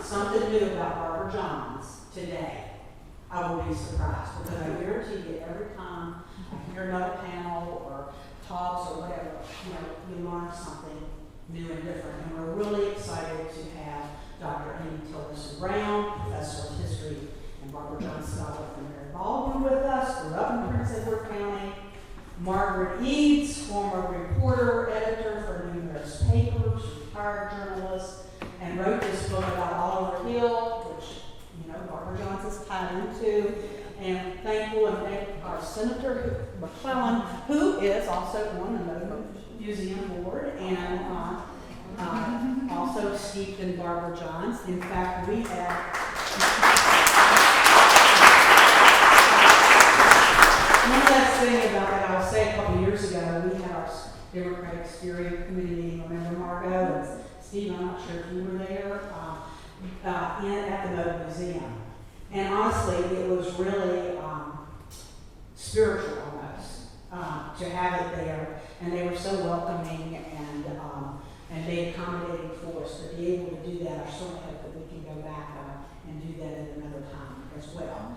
something new about Barbara Johns today, I will be surprised, because I guarantee you every time I hear another panel or talks or whatever, you learn something new and different. And we're really excited to have Dr. Amy Tillerson-Brown, Professor of History and Barbara Johns Scholar from Mary Baldwin with us, grew up in Prince Edward County. Margaret Edds, former reporter, editor for numerous papers, retired journalist, and wrote this book about Oliver Hill, which, Barbara Johns is tied into. And thankful and thank our Senator McClellan, who is also on the Nova Museum Board and also steeped in Barbara Johns. In fact, we had one last thing about that. I will say a couple years ago, we had our Democratic Steering Committee meeting. Remember Margot and Steve? I'm not sure if you were there. At the Nova Museum. And honestly, it was really spiritual almost to have it there. And they were so welcoming and they accommodated for us to be able to do that. I certainly hope that we can go back and do that at another time as well.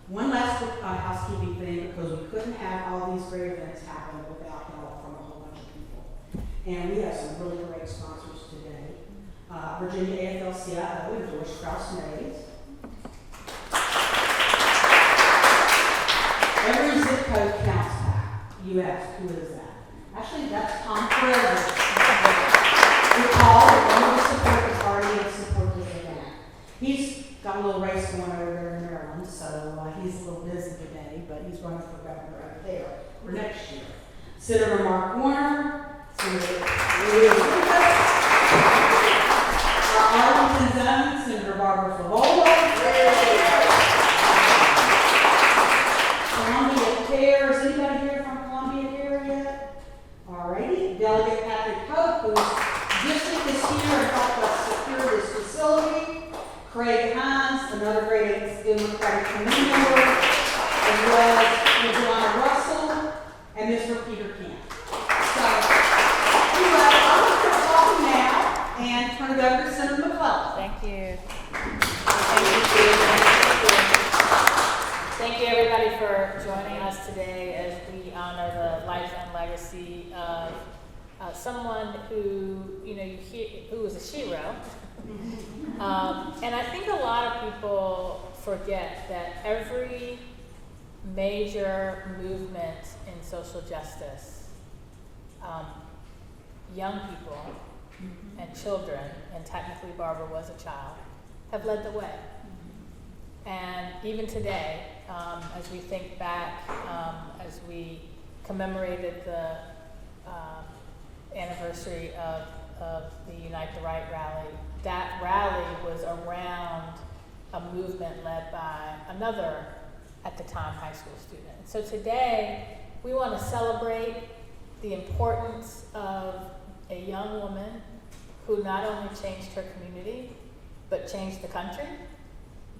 One last housekeeping thing, because we couldn't have all these great events happen without help from a whole bunch of people. And we have some really great sponsors today. Virginia AFL-CIO and George Krause-Mays. Every zip code counts back. You ask, who is that? Actually, that's Tom Perez. We call it one of the support the party and support this event. He's got a little race going over there in Maryland, so he's a little busy today, but he's running for governor right there for next year. Senator Mark Warner, Senator Arlington's own Senator Barbara Favola, Columbia Care. Is anybody here from Columbia Care yet? Alrighty. Delegate Patrick Pope, whose district is here and helped us secure this facility. Craig Hines, another great Democratic community member, as well as Joanna Russell and Mr. Peter Kent. So, anyway, I'm going to start talking now and turn it over to Senator McClellan. Thank you. Thank you, everybody, for joining us today as we honor the life and legacy of someone who, who was a shero. And I think a lot of people forget that every major movement in social justice, young people and children, and technically Barbara was a child, have led the way. And even today, as we think back, as we commemorated the anniversary of the Unite the Right rally, that rally was around a movement led by another, at the time, high school student. So today, we want to celebrate the importance of a young woman who not only changed her community, but changed the country.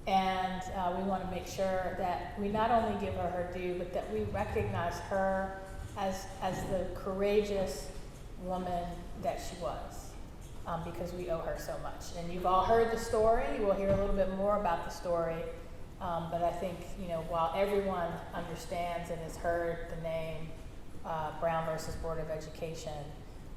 And we want to make sure that we not only give her her due, but that we recognize her as the courageous woman that she was, because we owe her so much. And you've all heard the story. We'll hear a little bit more about the story. But I think, while everyone understands and has heard the name Brown versus Board of Education,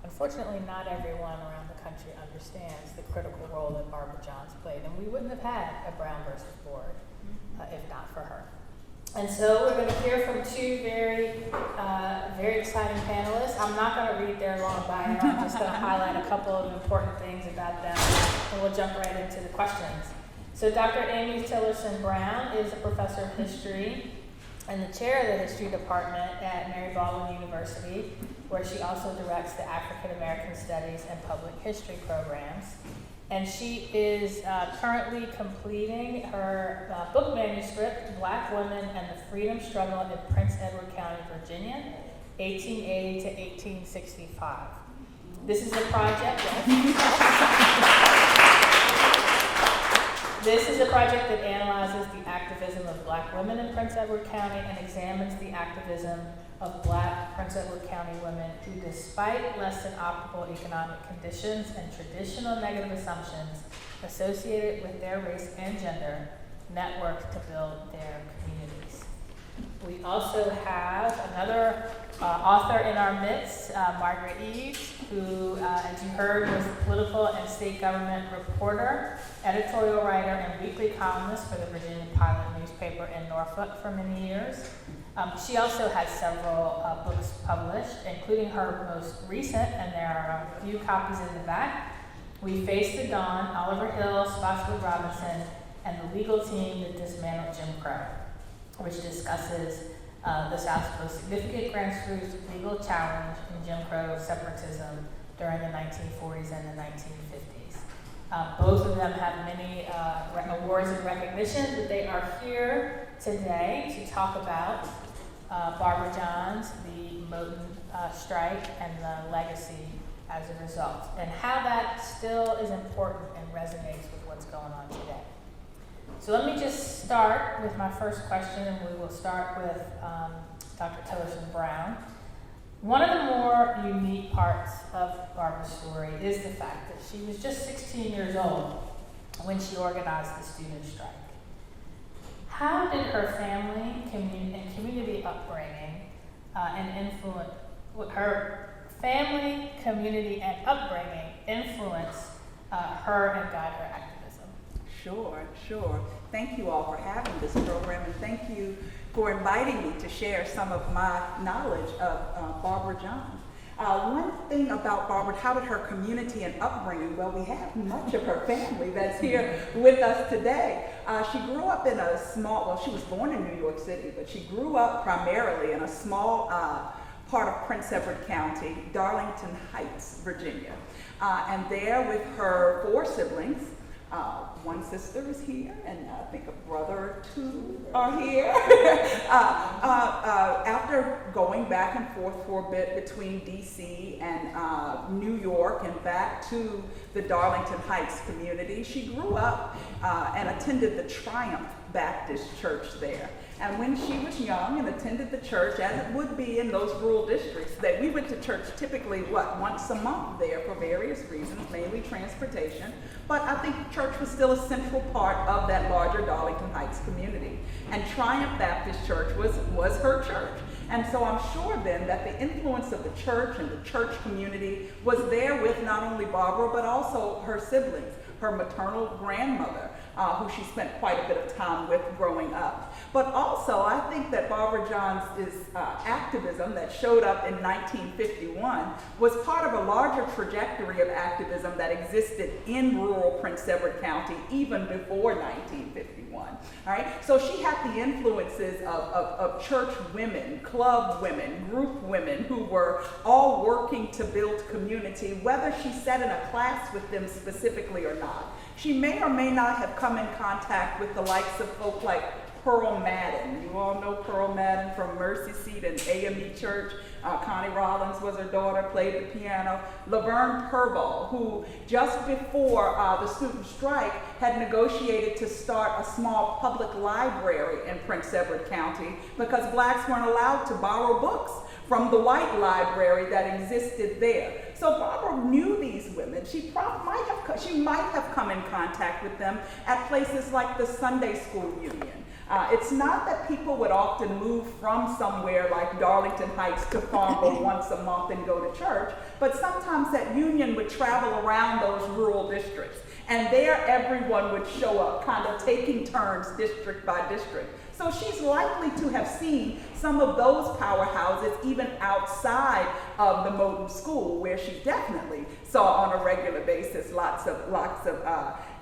unfortunately, not everyone around the country understands the critical role that Barbara Johns played. And we wouldn't have had a Brown versus Board if not for her. And so we're going to hear from two very exciting panelists. I'm not going to read their long bio. I'm just going to highlight a couple of important things about them, and we'll jump right into the questions. So Dr. Amy Tillerson-Brown is a professor of history and the chair of the history department at Mary Baldwin University, where she also directs the African American Studies and Public History programs. And she is currently completing her book manuscript, Black Women and the Freedom Struggle in Prince Edward County, Virginia, 1880 to 1865. This is a project, This is a project that analyzes the activism of Black women in Prince Edward County and examines the activism of Black Prince Edward County women who, despite less than optimal economic conditions and traditional negative assumptions associated with their race and gender, network to build their communities. We also have another author in our midst, Margaret Edds, who, as you heard, was a political and state government reporter, editorial writer, and weekly columnist for the Virginia Pilot newspaper in Norfolk for many years. She also has several books published, including her most recent, and there are a few copies in the back, We Face the Dawn, Oliver Hill, Spotswood Robinson, and the Legal Team That Dismantled Jim Crow, which discusses the South's most significant grassroots legal challenge in Jim Crow separatism during the 1940s and the 1950s. Both of them have many awards and recognition, but they are here today to talk about Barbara Johns, the Moton strike, and the legacy as a result, and how that still is important and resonates with what's going on today. So let me just start with my first question, and we will start with Dr. Tillerson-Brown. One of the more unique parts of Barbara's story is the fact that she was just 16 years old when she organized the student strike. How did her family and community upbringing influence her and guide her activism? Sure. Thank you all for having this program, and thank you for inviting me to share some of my knowledge of Barbara Johns. One thing about Barbara, how did her community and upbringing? Well, we have much of her family that's here with us today. She grew up in a small, she was born in New York City, but she grew up primarily in a small part of Prince Edward County, Darlington Heights, Virginia. And there with her 4 siblings, one sister is here, and I think a brother or 2 are here. After going back and forth for a bit between DC and New York and back to the Darlington Heights community, she grew up and attended the Triumph Baptist Church there. And when she was young and attended the church, as it would be in those rural districts, that we went to church typically, once a month there for various reasons, mainly transportation. But I think church was still a central part of that larger Darlington Heights community. And Triumph Baptist Church was her church. And so I'm sure then that the influence of the church and the church community was there with not only Barbara, but also her siblings, her maternal grandmother, who she spent quite a bit of time with growing up. But also, I think that Barbara Johns' activism that showed up in 1951 was part of a larger trajectory of activism that existed in rural Prince Edward County even before 1951. All right? So she had the influences of church women, club women, group women who were all working to build community, whether she sat in a class with them specifically or not. She may or may not have come in contact with the likes of folk like Pearl Madden. You all know Pearl Madden from Mercy Seat and AME Church. Connie Rollins was her daughter, played the piano. Laverne Purval, who just before the student strike had negotiated to start a small public library in Prince Edward County because blacks weren't allowed to borrow books from the white library that existed there. So Barbara knew these women. She might have come in contact with them at places like the Sunday School Union. It's not that people would often move from somewhere like Darlington Heights to Farmville once a month and go to church, but sometimes that union would travel around those rural districts. And there everyone would show up, kind of taking turns district by district. So she's likely to have seen some of those powerhouses even outside of the Moton School, where she definitely saw on a regular basis lots of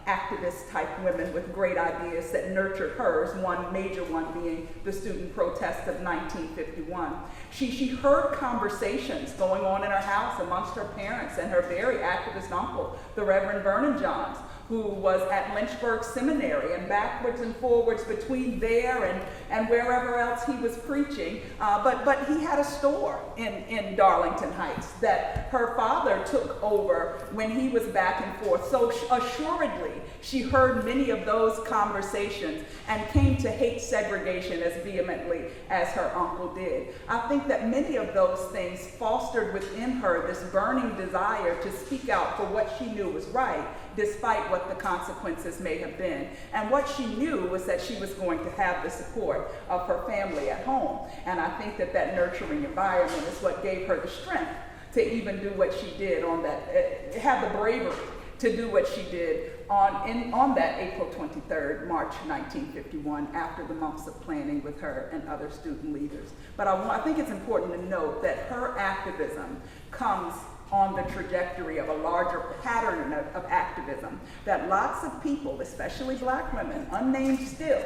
activist type women with great ideas that nurtured hers, one major one being the student protest of 1951. She heard conversations going on in her house amongst her parents and her very activist uncle, the Reverend Vernon Johns, who was at Lynchburg Seminary, and backwards and forwards between there and wherever else he was preaching. But he had a store in Darlington Heights that her father took over when he was back and forth. So assuredly, she heard many of those conversations and came to hate segregation as vehemently as her uncle did. I think that many of those things fostered within her this burning desire to speak out for what she knew was right, despite what the consequences may have been. And what she knew was that she was going to have the support of her family at home. And I think that that nurturing environment is what gave her the strength to even do what she did on that, have the bravery to do what she did on that April 23rd, March 1951, after the months of planning with her and other student leaders. But I think it's important to note that her activism comes on the trajectory of a larger pattern of activism that lots of people, especially Black women, unnamed still,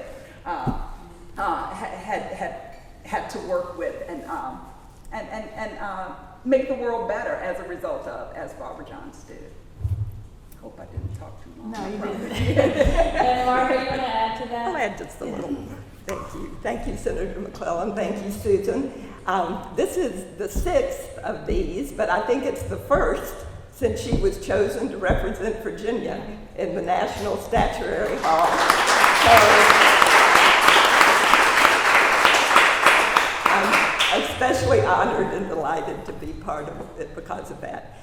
had to work with and make the world better as a result of, as Barbara Johns did. Hope I didn't talk too long. No, you didn't. And Margaret, you want to add to that? I'll add just a little. Thank you. Thank you, Senator McClellan. Thank you, Susan. This is the 6th of these, but I think it's the first since she was chosen to represent Virginia in the National Statuary Hall. So I'm especially honored and delighted to be part of it because of that.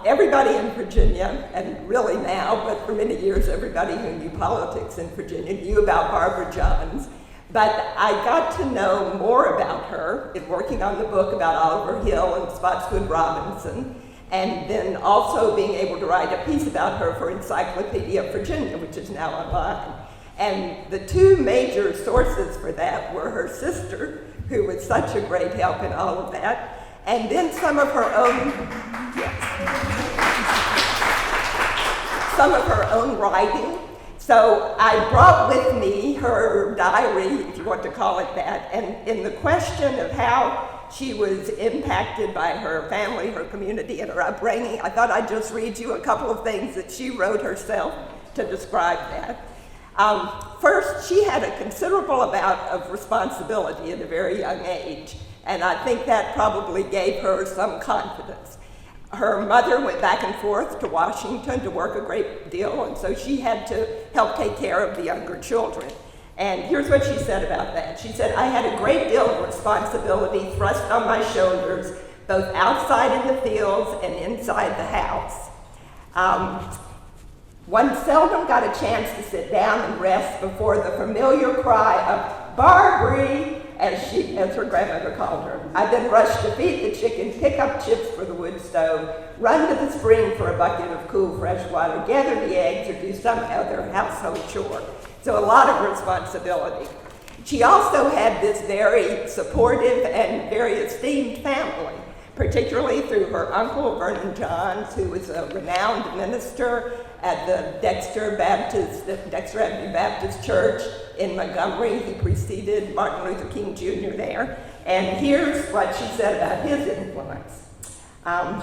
Everybody in Virginia, and really now, but for many years, everybody who knew politics in Virginia knew about Barbara Johns. But I got to know more about her in working on the book about Oliver Hill and Spotswood Robinson, and then also being able to write a piece about her for Encyclopedia of Virginia, which is now online. And the two major sources for that were her sister, who was such a great help in all of that, and then some of her own, some of her own writing. So I brought with me her diary, if you want to call it that, and in the question of how she was impacted by her family, her community, and her upbringing, I thought I'd just read you a couple of things that she wrote herself to describe that. First, she had a considerable amount of responsibility at a very young age, and I think that probably gave her some confidence. Her mother went back and forth to Washington to work a great deal, and so she had to help take care of the younger children. And here's what she said about that. She said, "I had a great deal of responsibility thrust on my shoulders, both outside in the fields and inside the house. One seldom got a chance to sit down and rest before the familiar cry of 'Barbary,' as her grandmother called her. I'd then rush to feed the chicken, pick up chips for the wood stove, run to the spring for a bucket of cool fresh water, gather the eggs, or do some other household chore." So a lot of responsibility. She also had this very supportive and very esteemed family, particularly through her uncle, Vernon Johns, who was a renowned minister at the Dexter Avenue Baptist Church in Montgomery. He preceded Martin Luther King Jr. there. And here's what she said about his influence.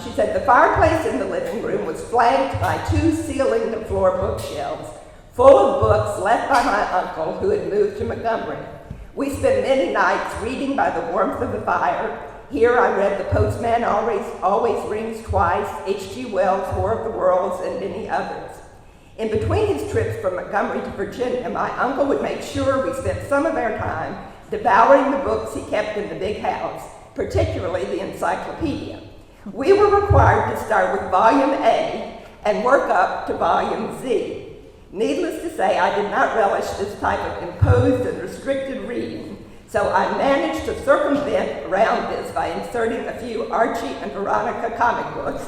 She said, "The fireplace in the living room was flanked by two ceiling-to-floor bookshelves full of books left by my uncle who had moved to Montgomery. We spent many nights reading by the warmth of the fire. Here I read The Postman Always Rings Twice, H.G. Wells' War of the Worlds, and many others. In between his trips from Montgomery to Virginia, my uncle would make sure we spent some of our time devouring the books he kept in the big house, particularly the encyclopedia. We were required to start with Volume A and work up to Volume Z. Needless to say, I did not relish this type of imposed and restricted reading, so I managed to circumvent around this by inserting a few Archie and Veronica comic books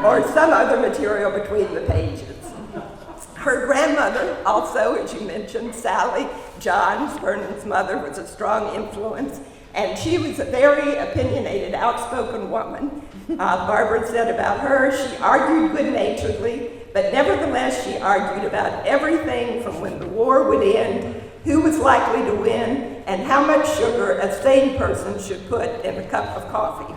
or some other material between the pages." Her grandmother, also, as you mentioned, Sally Johns, Vernon's mother, was a strong influence, and she was a very opinionated, outspoken woman. Barbara said about her, she argued good-naturedly, but nevertheless she argued about everything from when the war would end, who was likely to win, and how much sugar a sane person should put in a cup of coffee.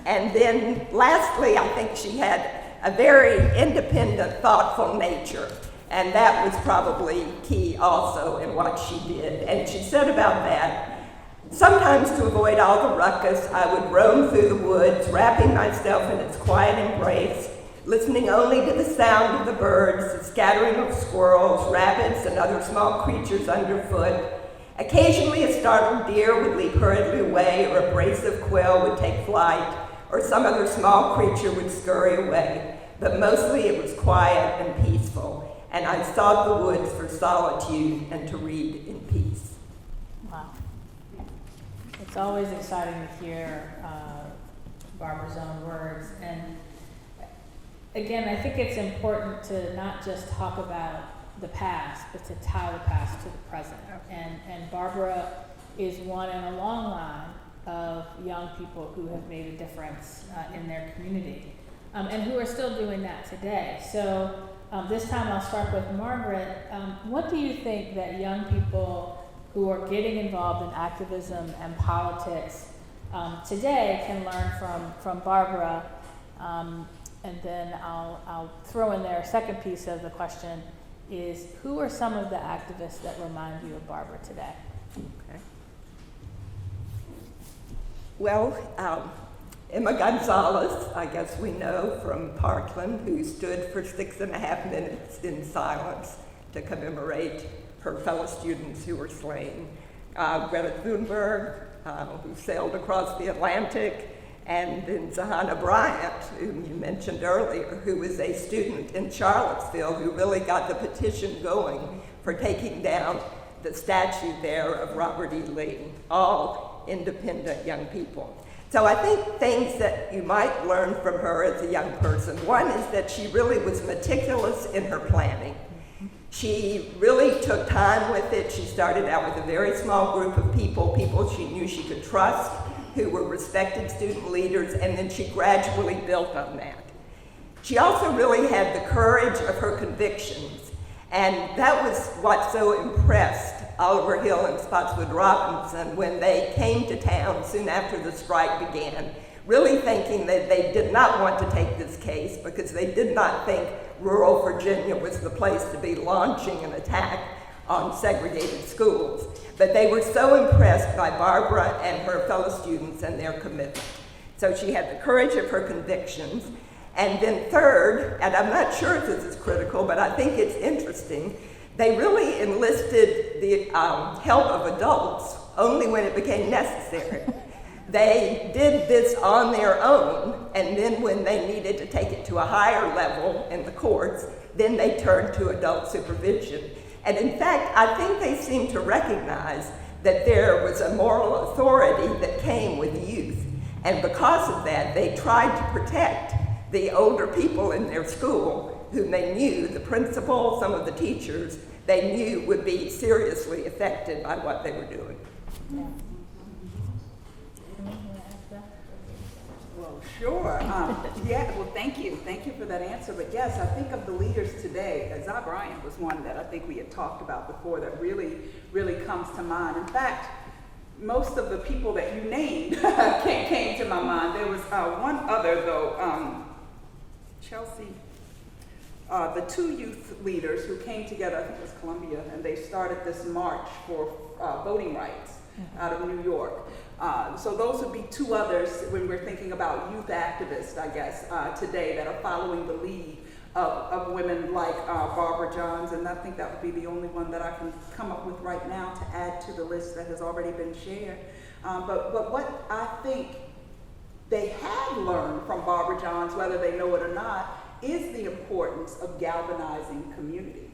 And then lastly, I think she had a very independent, thoughtful nature. And that was probably key also in what she did. And she said about that, sometimes to avoid all the ruckus, I would roam through the woods, wrapping myself in its quiet embrace, listening only to the sound of the birds, the scattering of squirrels, rabbits, and other small creatures underfoot. Occasionally a startled deer would leap hurriedly away, or a brace of quail would take flight, or some other small creature would scurry away. But mostly it was quiet and peaceful, and I sought the woods for solitude and to read in peace. Wow. It's always exciting to hear Barbara's own words. And again, I think it's important to not just talk about the past, but to tie the past to the present. And Barbara is one in a long line of young people who have made a difference in their community, and who are still doing that today. So this time I'll start with Margaret. What do you think that young people who are getting involved in activism and politics today can learn from Barbara? And then I'll throw in there a second piece of the question is, who are some of the activists that remind you of Barbara today? Okay. Well, Emma Gonzalez, I guess we know from Parkland, who stood for 6.5 minutes in silence to commemorate her fellow students who were slain. Greta Thunberg, who sailed across the Atlantic, and then Zahana Bryant, whom you mentioned earlier, who was a student in Charlottesville who really got the petition going for taking down the statue there of Robert E. Lee, all independent young people. So I think things that you might learn from her as a young person, one is that she really was meticulous in her planning. She really took time with it. She started out with a very small group of people she knew she could trust, who were respected student leaders, and then she gradually built on that. She also really had the courage of her convictions, and that was what so impressed Oliver Hill and Spotswood Robinson when they came to town soon after the strike began, really thinking that they did not want to take this case because they did not think rural Virginia was the place to be launching an attack on segregated schools. But they were so impressed by Barbara and her fellow students and their commitment. So she had the courage of her convictions. And then third, and I'm not sure if this is critical, but I think it's interesting, they really enlisted the help of adults only when it became necessary. They did this on their own, and then when they needed to take it to a higher level in the courts, then they turned to adult supervision. And in fact, I think they seemed to recognize that there was a moral authority that came with youth. And because of that, they tried to protect the older people in their school whom they knew, the principal, some of the teachers, they knew would be seriously affected by what they were doing. Yeah. Well, sure. Yeah, well, thank you. Thank you for that answer. But yes, I think of the leaders today, Zah Bryant was one that I think we had talked about before that really, really comes to mind. In fact, most of the people that you named came to my mind. There was one other, though, Chelsea, the two youth leaders who came together, I think it was Columbia, and they started this march for voting rights out of New York. So those would be two others when we're thinking about youth activists, I guess, today that are following the lead of women like Barbara Johns, and I think that would be the only one that I can come up with right now to add to the list that has already been shared. But what I think they have learned from Barbara Johns, whether they know it or not, is the importance of galvanizing community.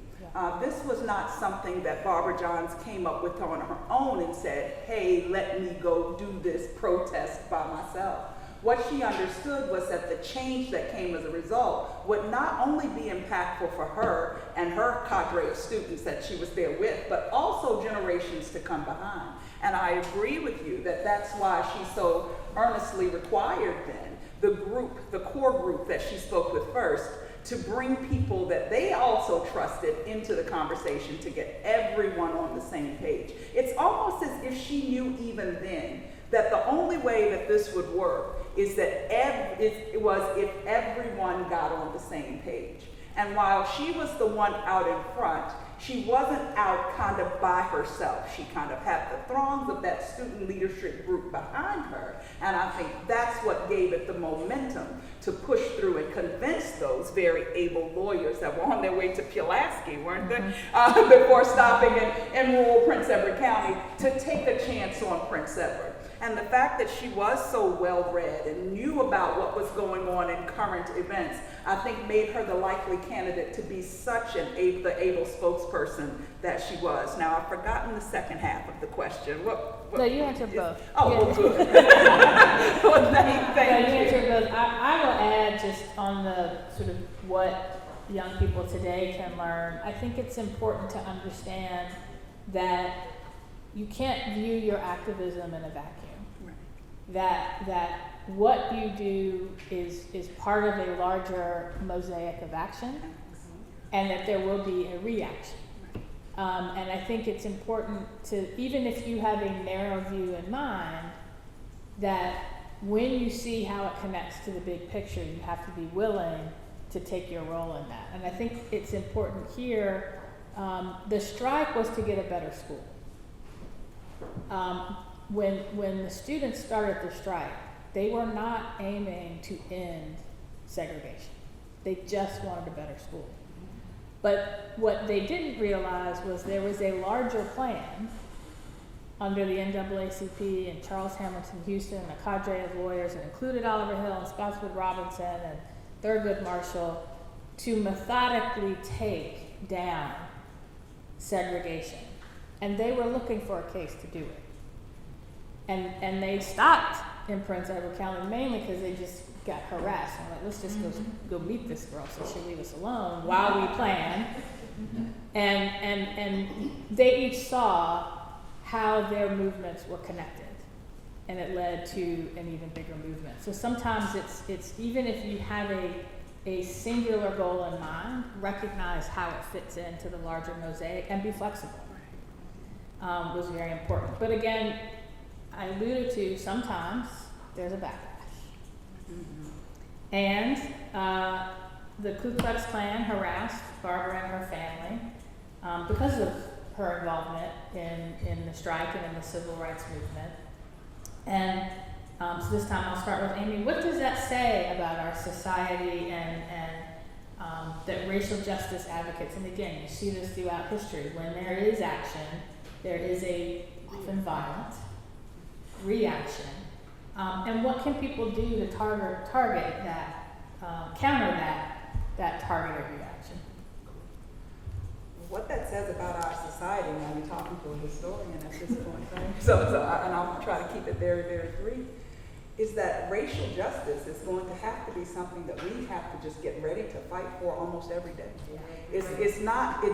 This was not something that Barbara Johns came up with on her own and said, hey, let me go do this protest by myself. What she understood was that the change that came as a result would not only be impactful for her and her cadre of students that she was there with, but also generations to come behind. And I agree with you that that's why she so earnestly required then the group, the core group that she spoke with first, to bring people that they also trusted into the conversation to get everyone on the same page. It's almost as if she knew even then that the only way that this would work is that if everyone got on the same page. And while she was the one out in front, she wasn't out kind of by herself. She kind of had the throngs of that student leadership group behind her. And I think that's what gave it the momentum to push through and convince those very able lawyers that were on their way to Pulaski, weren't they? Before stopping in rural Prince Edward County to take a chance on Prince Edward. And the fact that she was so well-read and knew about what was going on in current events, I think made her the likely candidate to be such the able spokesperson that she was. Now, I've forgotten the second half of the question. No, you answered both. Oh, well, good. Well, thank You you. answered both. I will add just on the sort of what young people today can learn. I think it's important to understand that you can't view your activism in a vacuum. That what you do is part of a larger mosaic of action, and that there will be a reaction. And I think it's important to, even if you have a narrow view in mind, that when you see how it connects to the big picture, you have to be willing to take your role in that. And I think it's important here, the strike was to get a better school. When the students started the strike, they were not aiming to end segregation. They just wanted a better school. But what they didn't realize was there was a larger plan under the NAACP and Charles Hamilton Houston and a cadre of lawyers that included Oliver Hill and Spotswood Robinson and Thurgood Marshall to methodically take down segregation. And they were looking for a case to do it. And they stopped in Prince Edward County mainly because they just got harassed. I'm like, let's just go meet this girl so she'll leave us alone while we plan. And they each saw how their movements were connected, and it led to an even bigger movement. So sometimes it's even if you have a singular goal in mind, recognize how it fits into the larger mosaic and be flexible. Was very important. But again, I alluded to sometimes there's a backlash. And the Ku Klux Klan harassed Barbara and her family because of her involvement in the strike and in the civil rights movement. And so this time I'll start with Amy. What does that say about our society and that racial justice advocates, and again, you see this throughout history, when there is action, there is a often violent reaction. And what can people do to target that, counter that targeted reaction? What that says about our society, now you're talking to a historian at this point, right? And I'll try to keep it very, very brief, is that racial justice is going to have to be something that we have to just get ready to fight for almost every day. It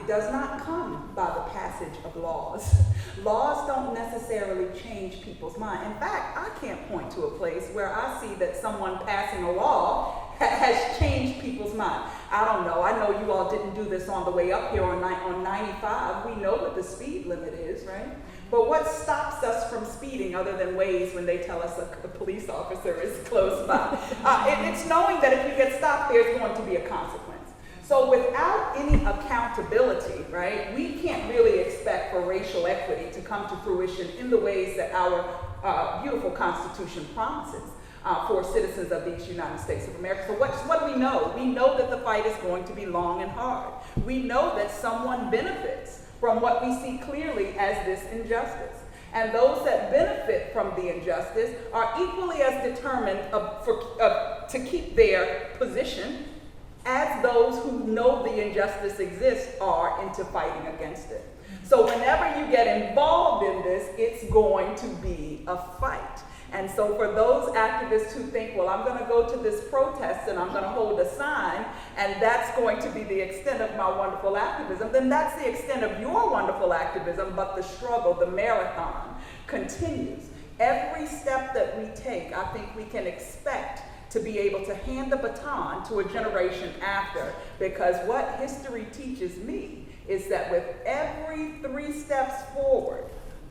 does not come by the passage of laws. Laws don't necessarily change people's mind. In fact, I can't point to a place where I see that someone passing a law has changed people's mind. I don't know. I know you all didn't do this on the way up here on 95. We know what the speed limit is, right? But what stops us from speeding other than ways when they tell us a police officer is close by? It's knowing that if you get stopped, there's going to be a consequence. So without any accountability, right, we can't really expect for racial equity to come to fruition in the ways that our beautiful Constitution promises for citizens of these United States of America. So what do we know? We know that the fight is going to be long and hard. We know that someone benefits from what we see clearly as this injustice. And those that benefit from the injustice are equally as determined to keep their position as those who know the injustice exists are into fighting against it. So whenever you get involved in this, it's going to be a fight. And so for those activists who think, well, I'm going to go to this protest and I'm going to hold a sign, and that's going to be the extent of my wonderful activism, then that's the extent of your wonderful activism, but the struggle, the marathon, continues. Every step that we take, I think we can expect to be able to hand the baton to a generation after, because what history teaches me is that with every 3 steps forward,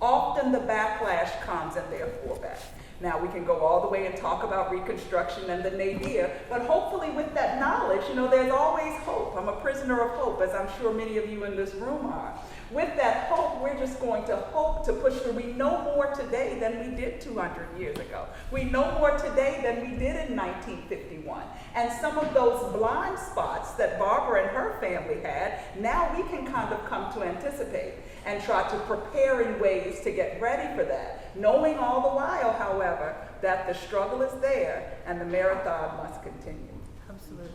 often the backlash comes and therefore back. Now, we can go all the way and talk about Reconstruction and the nadir, but hopefully with that knowledge, there's always hope. I'm a prisoner of hope, as I'm sure many of you in this room are. With that hope, we're just going to hope to push through. We know more today than we did 200 years ago. We know more today than we did in 1951. And some of those blind spots that Barbara and her family had, now we can kind of come to anticipate and try to prepare in ways to get ready for that, knowing all the while, however, that the struggle is there and the marathon must continue. Absolutely.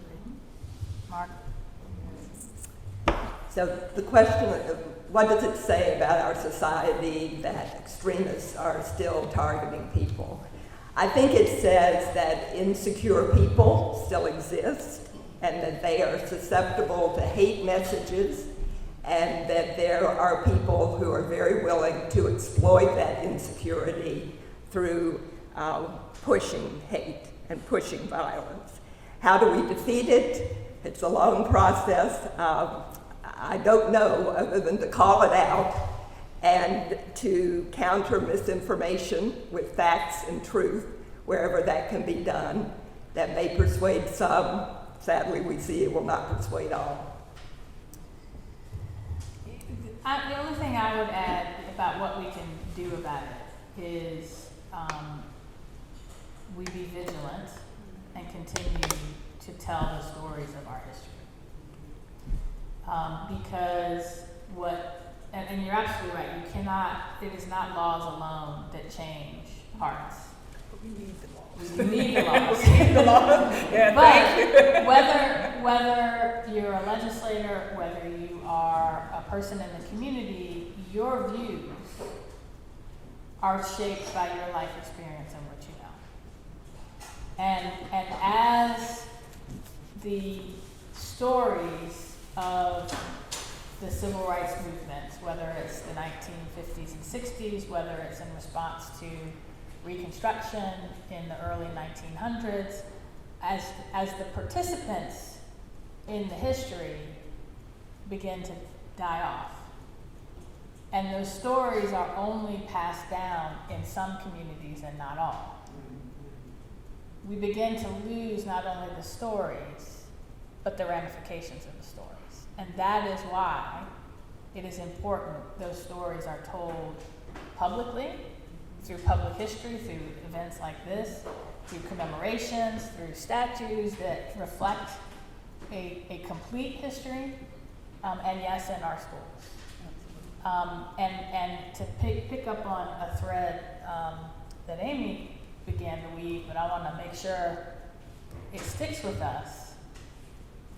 Mark? So the question of what does it say about our society that extremists are still targeting people? I think it says that insecure people still exist and that they are susceptible to hate messages, and that there are people who are very willing to exploit that insecurity through pushing hate and pushing violence. How do we defeat it? It's a long process. I don't know other than to call it out and to counter misinformation with facts and truth wherever that can be done. That may persuade some. Sadly, we see it will not persuade all. The only thing I would add about what we can do about it is we be vigilant and continue to tell the stories of our history. Because and you're absolutely right, you cannot, it is not laws alone that change hearts. But we need the laws. We need the laws. We need the laws. Yeah, but whether you're a legislator, whether you are a person in the community, your views are shaped by your life experience and what you know. And as the stories of the civil rights movement, whether it's the 1950s and 60s, whether it's in response to Reconstruction in the early 1900s, as the participants in the history begin to die off. And those stories are only passed down in some communities and not all. We begin to lose not only the stories, but the ramifications of the stories. And that is why it is important those stories are told publicly, through public history, through events like this, through commemorations, through statues that reflect a complete history, and yes, in our schools. And to pick up on a thread that Amy began to weave, but I want to make sure it sticks with us.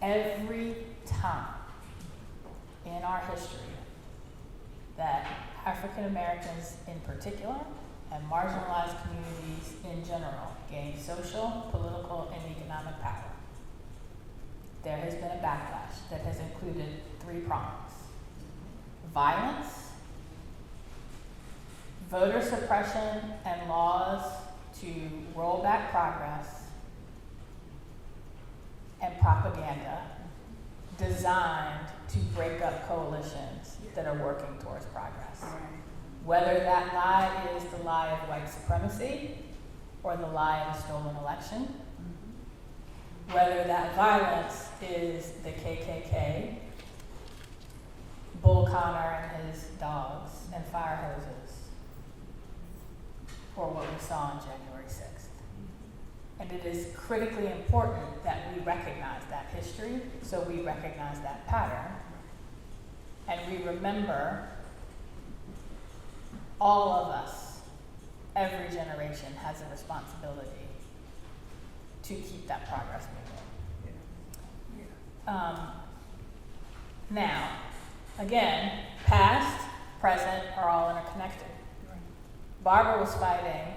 Every time in our history that African Americans in particular and marginalized communities in general gain social, political, and economic power, there has been a backlash that has included 3 prongs: violence, voter suppression and laws to roll back progress, and propaganda designed to break up coalitions that are working towards progress. Whether that lie is the lie of white supremacy or the lie of a stolen election, whether that violence is the KKK, Bull Connor and his dogs and fire hoses, or what we saw on January 6th. And it is critically important that we recognize that history, so we recognize that pattern, and we remember all of us, every generation has a responsibility to keep that progress moving. Now, again, past, present are all interconnected. Barbara was fighting,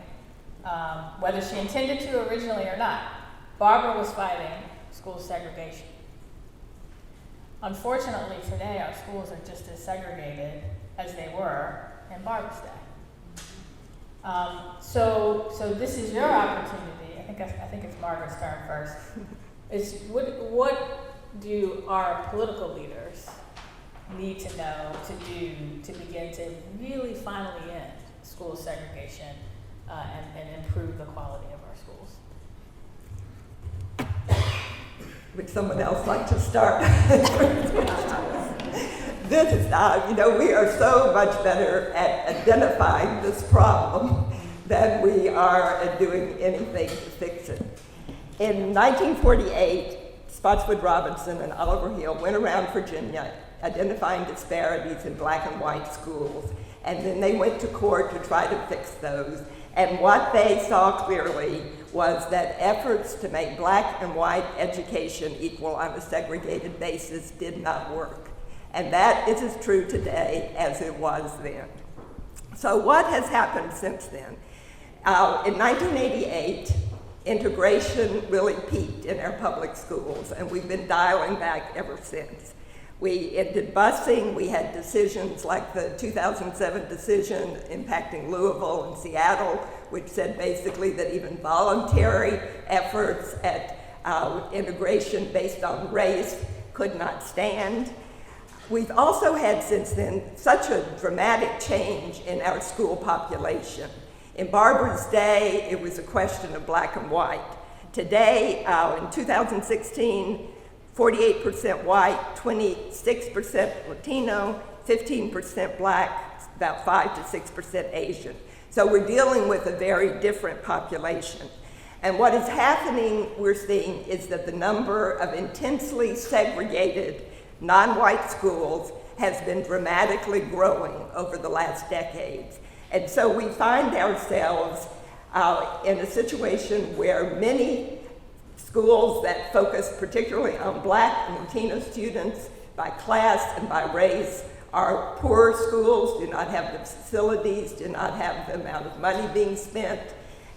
whether she intended to originally or not, Barbara was fighting school segregation. Unfortunately, today our schools are just as segregated as they were in Barbara's day. So this is your opportunity. I think it's Margaret's turn first. Is what do our political leaders need to know to do to begin to really finally end school segregation and improve the quality of our schools? Would someone else like to start? This is, we are so much better at identifying this problem than we are at doing anything to fix it. In 1948, Spotswood Robinson and Oliver Hill went around Virginia identifying disparities in black and white schools, and then they went to court to try to fix those. And what they saw clearly was that efforts to make black and white education equal on a segregated basis did not work. And that is as true today as it was then. So what has happened since then? In 1988, integration really peaked in our public schools, and we've been dialing back ever since. We ended busing. We had decisions like the 2007 decision impacting Louisville and Seattle, which said basically that even voluntary efforts at integration based on race could not stand. We've also had since then such a dramatic change in our school population. In Barbara's day, it was a question of black and white. Today, in 2016, 48% white, 26% Latino, 15% black, about 5 to 6% Asian. So we're dealing with a very different population. And what is happening, we're seeing, is that the number of intensely segregated non-white schools has been dramatically growing over the last decades. And so we find ourselves in a situation where many schools that focus particularly on black and Latino students by class and by race are poorer schools, do not have the facilities, do not have the amount of money being spent.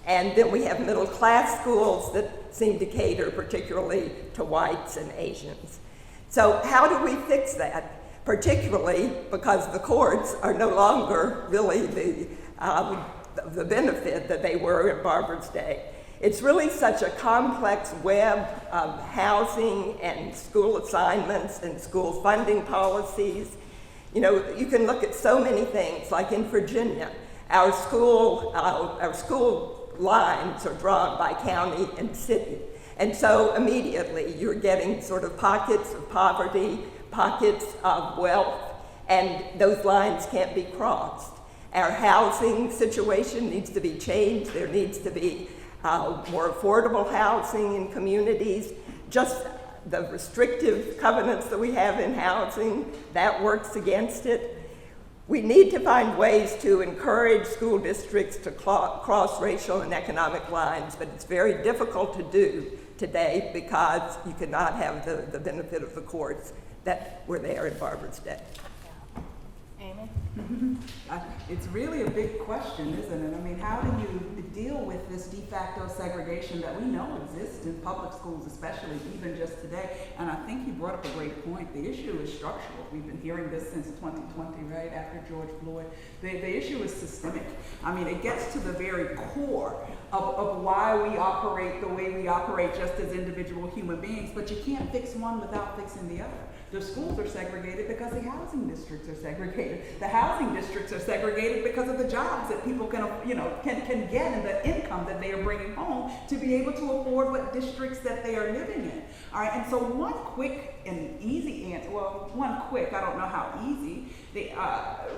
And then we have middle class schools that seem to cater particularly to whites and Asians. So how do we fix that? Particularly because the courts are no longer really the benefit that they were in Barbara's day. It's really such a complex web of housing and school assignments and school funding policies. You can look at so many things, like in Virginia, our school lines are drawn by county and city. And so immediately you're getting sort of pockets of poverty, pockets of wealth, and those lines can't be crossed. Our housing situation needs to be changed. There needs to be more affordable housing in communities. Just the restrictive covenants that we have in housing, that works against it. We need to find ways to encourage school districts to cross racial and economic lines, but it's very difficult to do today because you cannot have the benefit of the courts that were there in Barbara's day. Amy? It's really a big question, isn't it? I mean, how do you deal with this de facto segregation that we know exists in public schools, especially even just today? And I think you brought up a great point. The issue is structural. We've been hearing this since 2020, right, after George Floyd. The issue is systemic. I mean, it gets to the very core of why we operate the way we operate just as individual human beings, but you can't fix one without fixing the other. The schools are segregated because the housing districts are segregated. The housing districts are segregated because of the jobs that people can get and the income that they are bringing home to be able to afford what districts that they are living in. All right, and so one quick and easy answer, I don't know how easy, the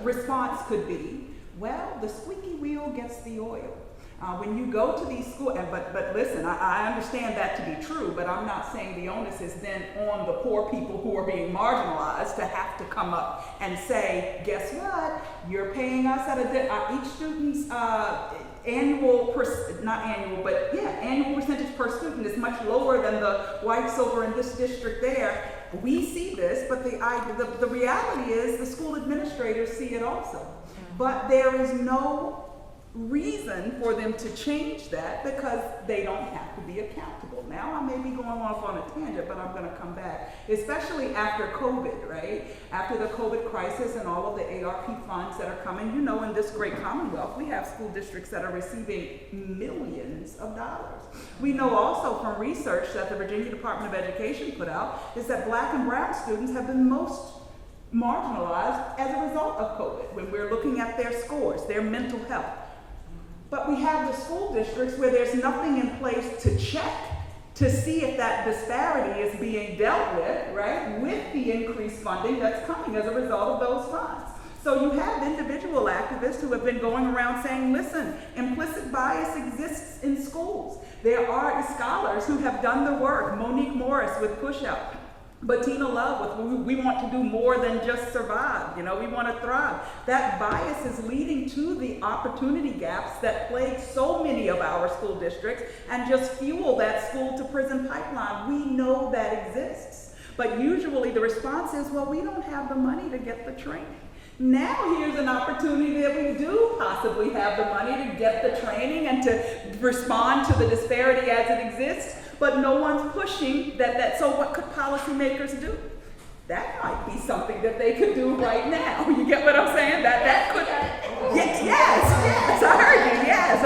response could be, well, the squeaky wheel gets the oil. When you go to these schools, but listen, I understand that to be true, but I'm not saying the onus is then on the poor people who are being marginalized to have to come up and say, guess what? You're paying us at each student's annual percentage per student is much lower than the whites over in this district there. We see this, but the reality is the school administrators see it also. But there is no reason for them to change that because they don't have to be accountable. Now I may be going off on a tangent, but I'm going to come back, especially after COVID, right? After the COVID crisis and all of the ARP funds that are coming, in this great Commonwealth, we have school districts that are receiving millions of dollars. We know also from research that the Virginia Department of Education put out is that black and brown students have been most marginalized as a result of COVID, when we're looking at their scores, their mental health. But we have the school districts where there's nothing in place to check to see if that disparity is being dealt with, right, with the increased funding that's coming as a result of those funds. So you have individual activists who have been going around saying, listen, implicit bias exists in schools. There are scholars who have done the work, Monique Morris with Push Out, Bettina Love with We Want to Do More Than Just Survive, we want to thrive. That bias is leading to the opportunity gaps that plague so many of our school districts and just fuel that school to prison pipeline. We know that exists. But usually the response is, well, we don't have the money to get the training. Now here's an opportunity that we do possibly have the money to get the training and to respond to the disparity as it exists, but no one's pushing that. So what could policymakers do? That might be something that they could do right now. You get what I'm saying? That could, yes, I heard you, yes.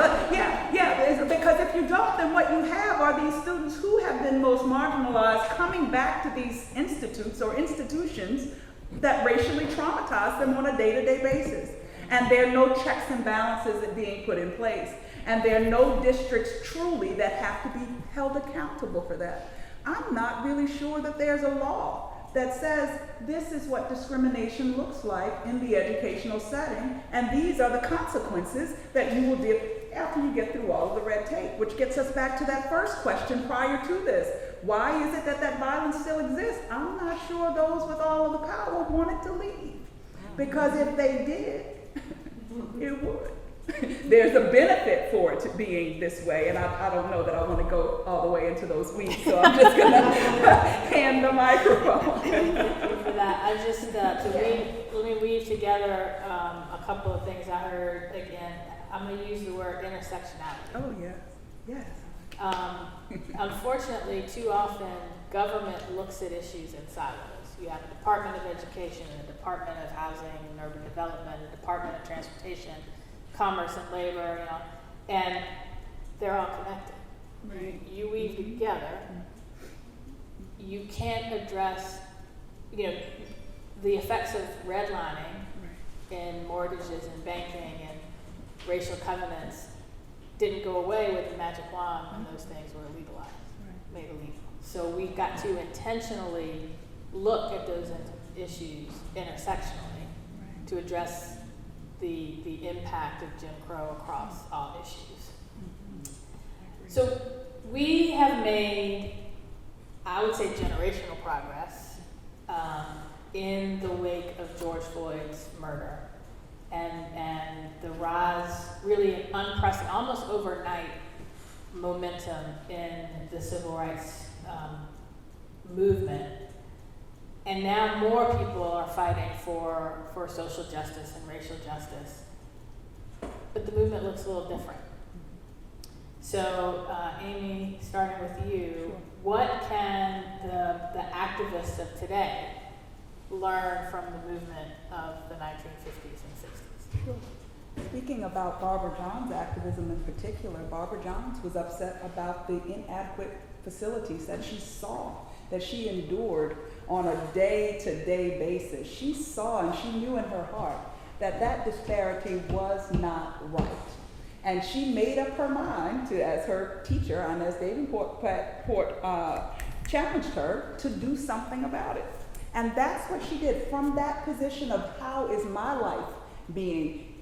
Because if you don't, then what you have are these students who have been most marginalized coming back to these institutes or institutions that racially traumatize them on a day-to-day basis. And there are no checks and balances that being put in place. And there are no districts truly that have to be held accountable for that. I'm not really sure that there's a law that says this is what discrimination looks like in the educational setting, and these are the consequences that you will deal after you get through all of the red tape, which gets us back to that first question prior to this. Why is it that violence still exists? I'm not sure those with all of the power wanted to leave. Because if they did, it would. There's a benefit for it to being this way, and I don't know that I want to go all the way into those weeds, so I'm just going to hand the microphone. Thank you for that. I just, let me weave together a couple of things I heard. Again, I'm going to use the word intersectionality. Oh, yeah. Yes. Unfortunately, too often, government looks at issues in silos. You have a Department of Education, a Department of Housing and Urban Development, a Department of Transportation, Commerce and Labor, and they're all connected. Right. You weave together. You can't address, the effects of redlining in mortgages and banking and racial covenants didn't go away with the magic wand when those things were legalized, made illegal. So we've got to intentionally look at those issues intersectionally to address the impact of Jim Crow across all issues. So we have made, I would say, generational progress in the wake of George Floyd's murder and the rise, really unprecedented, almost overnight momentum in the civil rights movement. And now more people are fighting for social justice and racial justice. But the movement looks a little different. So, Amy, starting with you, what can the activists of today learn from the movement of the 1950s and 60s? Sure. Speaking about Barbara John's activism in particular, Barbara Johns was upset about the inadequate facilities that she saw, that she endured on a day-to-day basis. She saw and she knew in her heart that disparity was not right. And she made up her mind to, as her teacher, Inez Davenport, challenged her to do something about it. And that's what she did from that position of how is my life being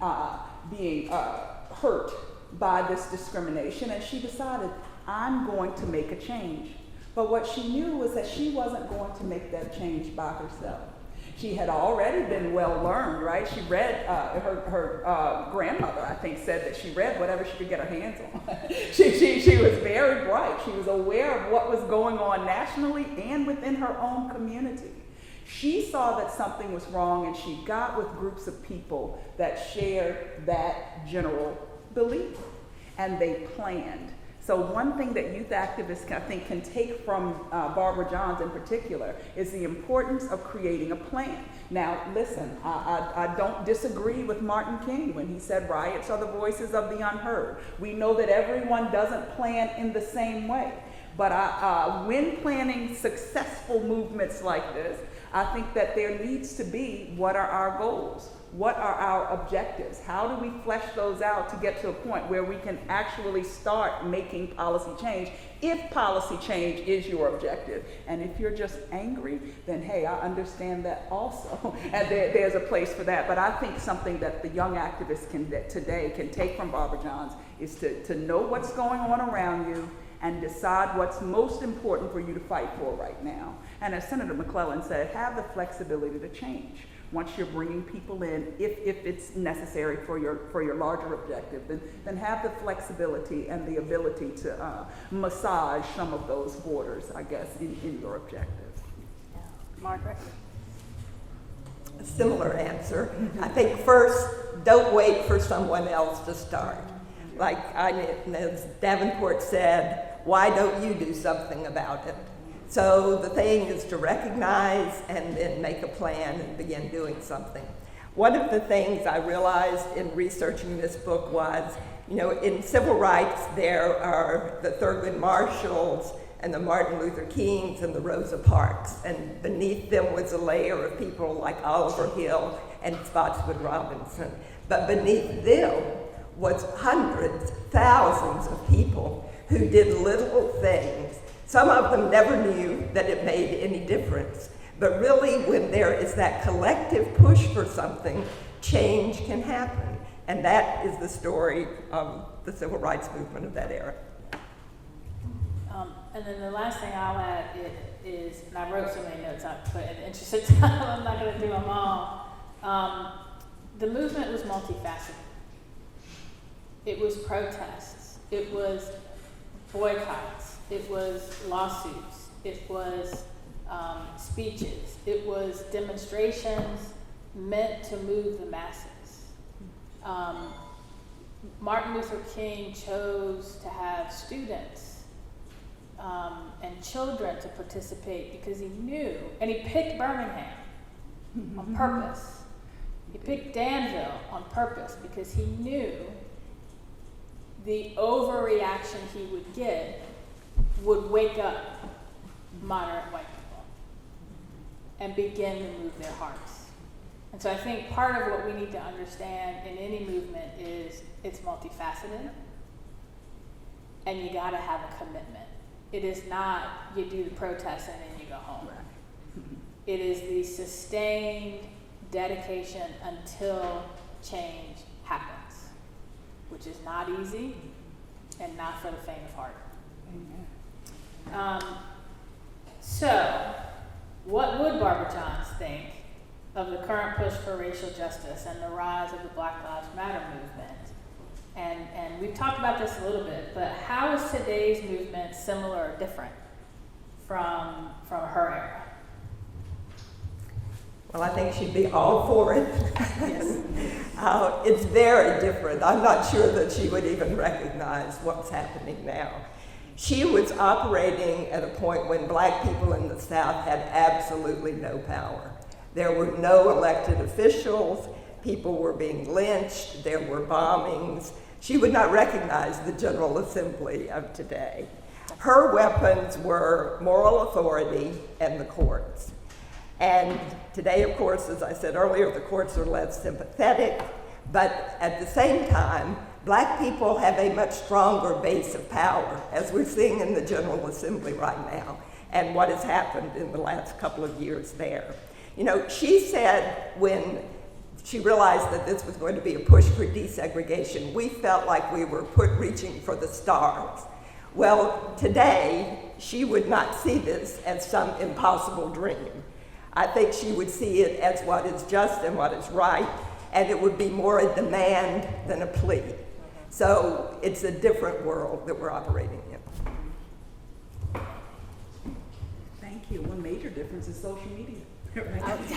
hurt by this discrimination. And she decided, I'm going to make a change. But what she knew was that she wasn't going to make that change by herself. She had already been well learned, right? She read, her grandmother, I think, said that she read whatever she could get her hands on. She was very bright. She was aware of what was going on nationally and within her own community. She saw that something was wrong, and she got with groups of people that shared that general belief, and they planned. So one thing that youth activists, I think, can take from Barbara Johns in particular is the importance of creating a plan. Now, listen, I don't disagree with Martin King when he said riots are the voices of the unheard. We know that everyone doesn't plan in the same way. But when planning successful movements like this, I think that there needs to be, what are our goals? What are our objectives? How do we flesh those out to get to a point where we can actually start making policy change, if policy change is your objective? And if you're just angry, then hey, I understand that also. And there's a place for that. But I think something that the young activists today can take from Barbara Johns is to know what's going on around you and decide what's most important for you to fight for right now. And as Senator McClellan said, have the flexibility to change. Once you're bringing people in, if it's necessary for your larger objective, then have the flexibility and the ability to massage some of those borders, I guess, in your objectives. Yeah. Margaret? A similar answer. I think first, don't wait for someone else to start. Like as Davenport said, why don't you do something about it? So the thing is to recognize and then make a plan and begin doing something. One of the things I realized in researching this book was, in civil rights there are the Thurgood Marshalls and the Martin Luther Kings and the Rosa Parks, and beneath them was a layer of people like Oliver Hill and Spotswood Robinson. But beneath them was hundreds, thousands of people who did little things. Some of them never knew that it made any difference. But really, when there is that collective push for something, change can happen. And that is the story of the civil rights movement of that era. And then the last thing I'll add is, and I wrote so many notes, but in the interest of time, I'm not going to do them all. The movement was multifaceted. It was protests. It was boycotts. It was lawsuits. It was speeches. It was demonstrations meant to move the masses. Martin Luther King chose to have students and children to participate because he knew, and he picked Birmingham on purpose. He picked Danville on purpose because he knew the overreaction he would get would wake up moderate white people and begin to move their hearts. And so I think part of what we need to understand in any movement is it's multifaceted, and you gotta have a commitment. It is not you do the protest and then you go home. It is the sustained dedication until change happens, which is not easy and not for the faint of heart. So, what would Barbara Johns think of the current push for racial justice and the rise of the Black Lives Matter movement? And we've talked about this a little bit, but how is today's movement similar or different from her era? Well, I think she'd be all for it. Yes. It's very different. I'm not sure that she would even recognize what's happening now. She was operating at a point when Black people in the South had absolutely no power. There were no elected officials, people were being lynched, there were bombings. She would not recognize the General Assembly of today. Her weapons were moral authority and the courts. And today, of course, as I said earlier, the courts are less sympathetic, but at the same time, Black people have a much stronger base of power, as we're seeing in the General Assembly right now, and what has happened in the last couple of years there. She said when she realized that this was going to be a push for desegregation, we felt like we were reaching for the stars. Well, today, she would not see this as some impossible dream. I think she would see it as what is just and what is right, and it would be more a demand than a plea. So it's a different world that we're operating in. Thank you. One major difference is social media.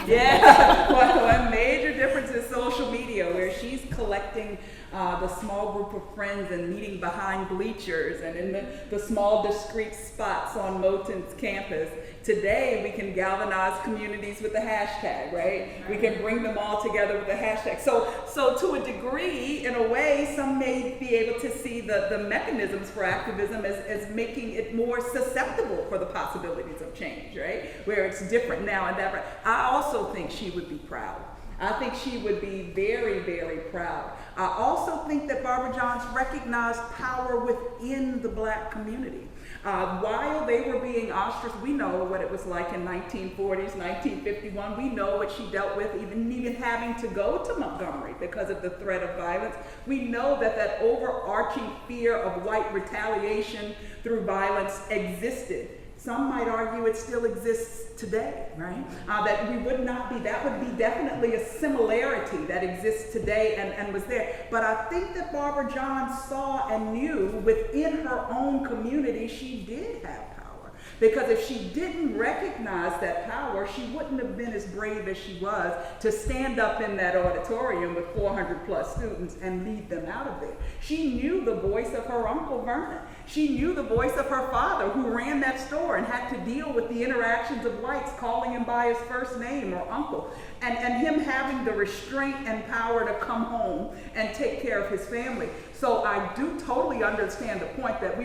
Yeah, one major difference is social media, where she's collecting the small group of friends and meeting behind bleachers and in the small discrete spots on Moton's campus. Today, we can galvanize communities with the hashtag, right? We can bring them all together with the hashtag. So to a degree, in a way, some may be able to see the mechanisms for activism as making it more susceptible for the possibilities of change, right? Where it's different now and that. I also think she would be proud. I think she would be very, very proud. I also think that Barbara Johns recognized power within the Black community. While they were being ostracized, we know what it was like in 1940s, 1951. We know what she dealt with, even having to go to Montgomery because of the threat of violence. We know that overarching fear of white retaliation through violence existed. Some might argue it still exists today, right? That would be definitely a similarity that exists today and was there. But I think that Barbara Johns saw and knew within her own community she did have power. Because if she didn't recognize that power, she wouldn't have been as brave as she was to stand up in that auditorium with 400 plus students and lead them out of there. She knew the voice of her Uncle Vernon. She knew the voice of her father, who ran that store and had to deal with the interactions of whites calling him by his first name or uncle, and him having the restraint and power to come home and take care of his family. So I do totally understand the point that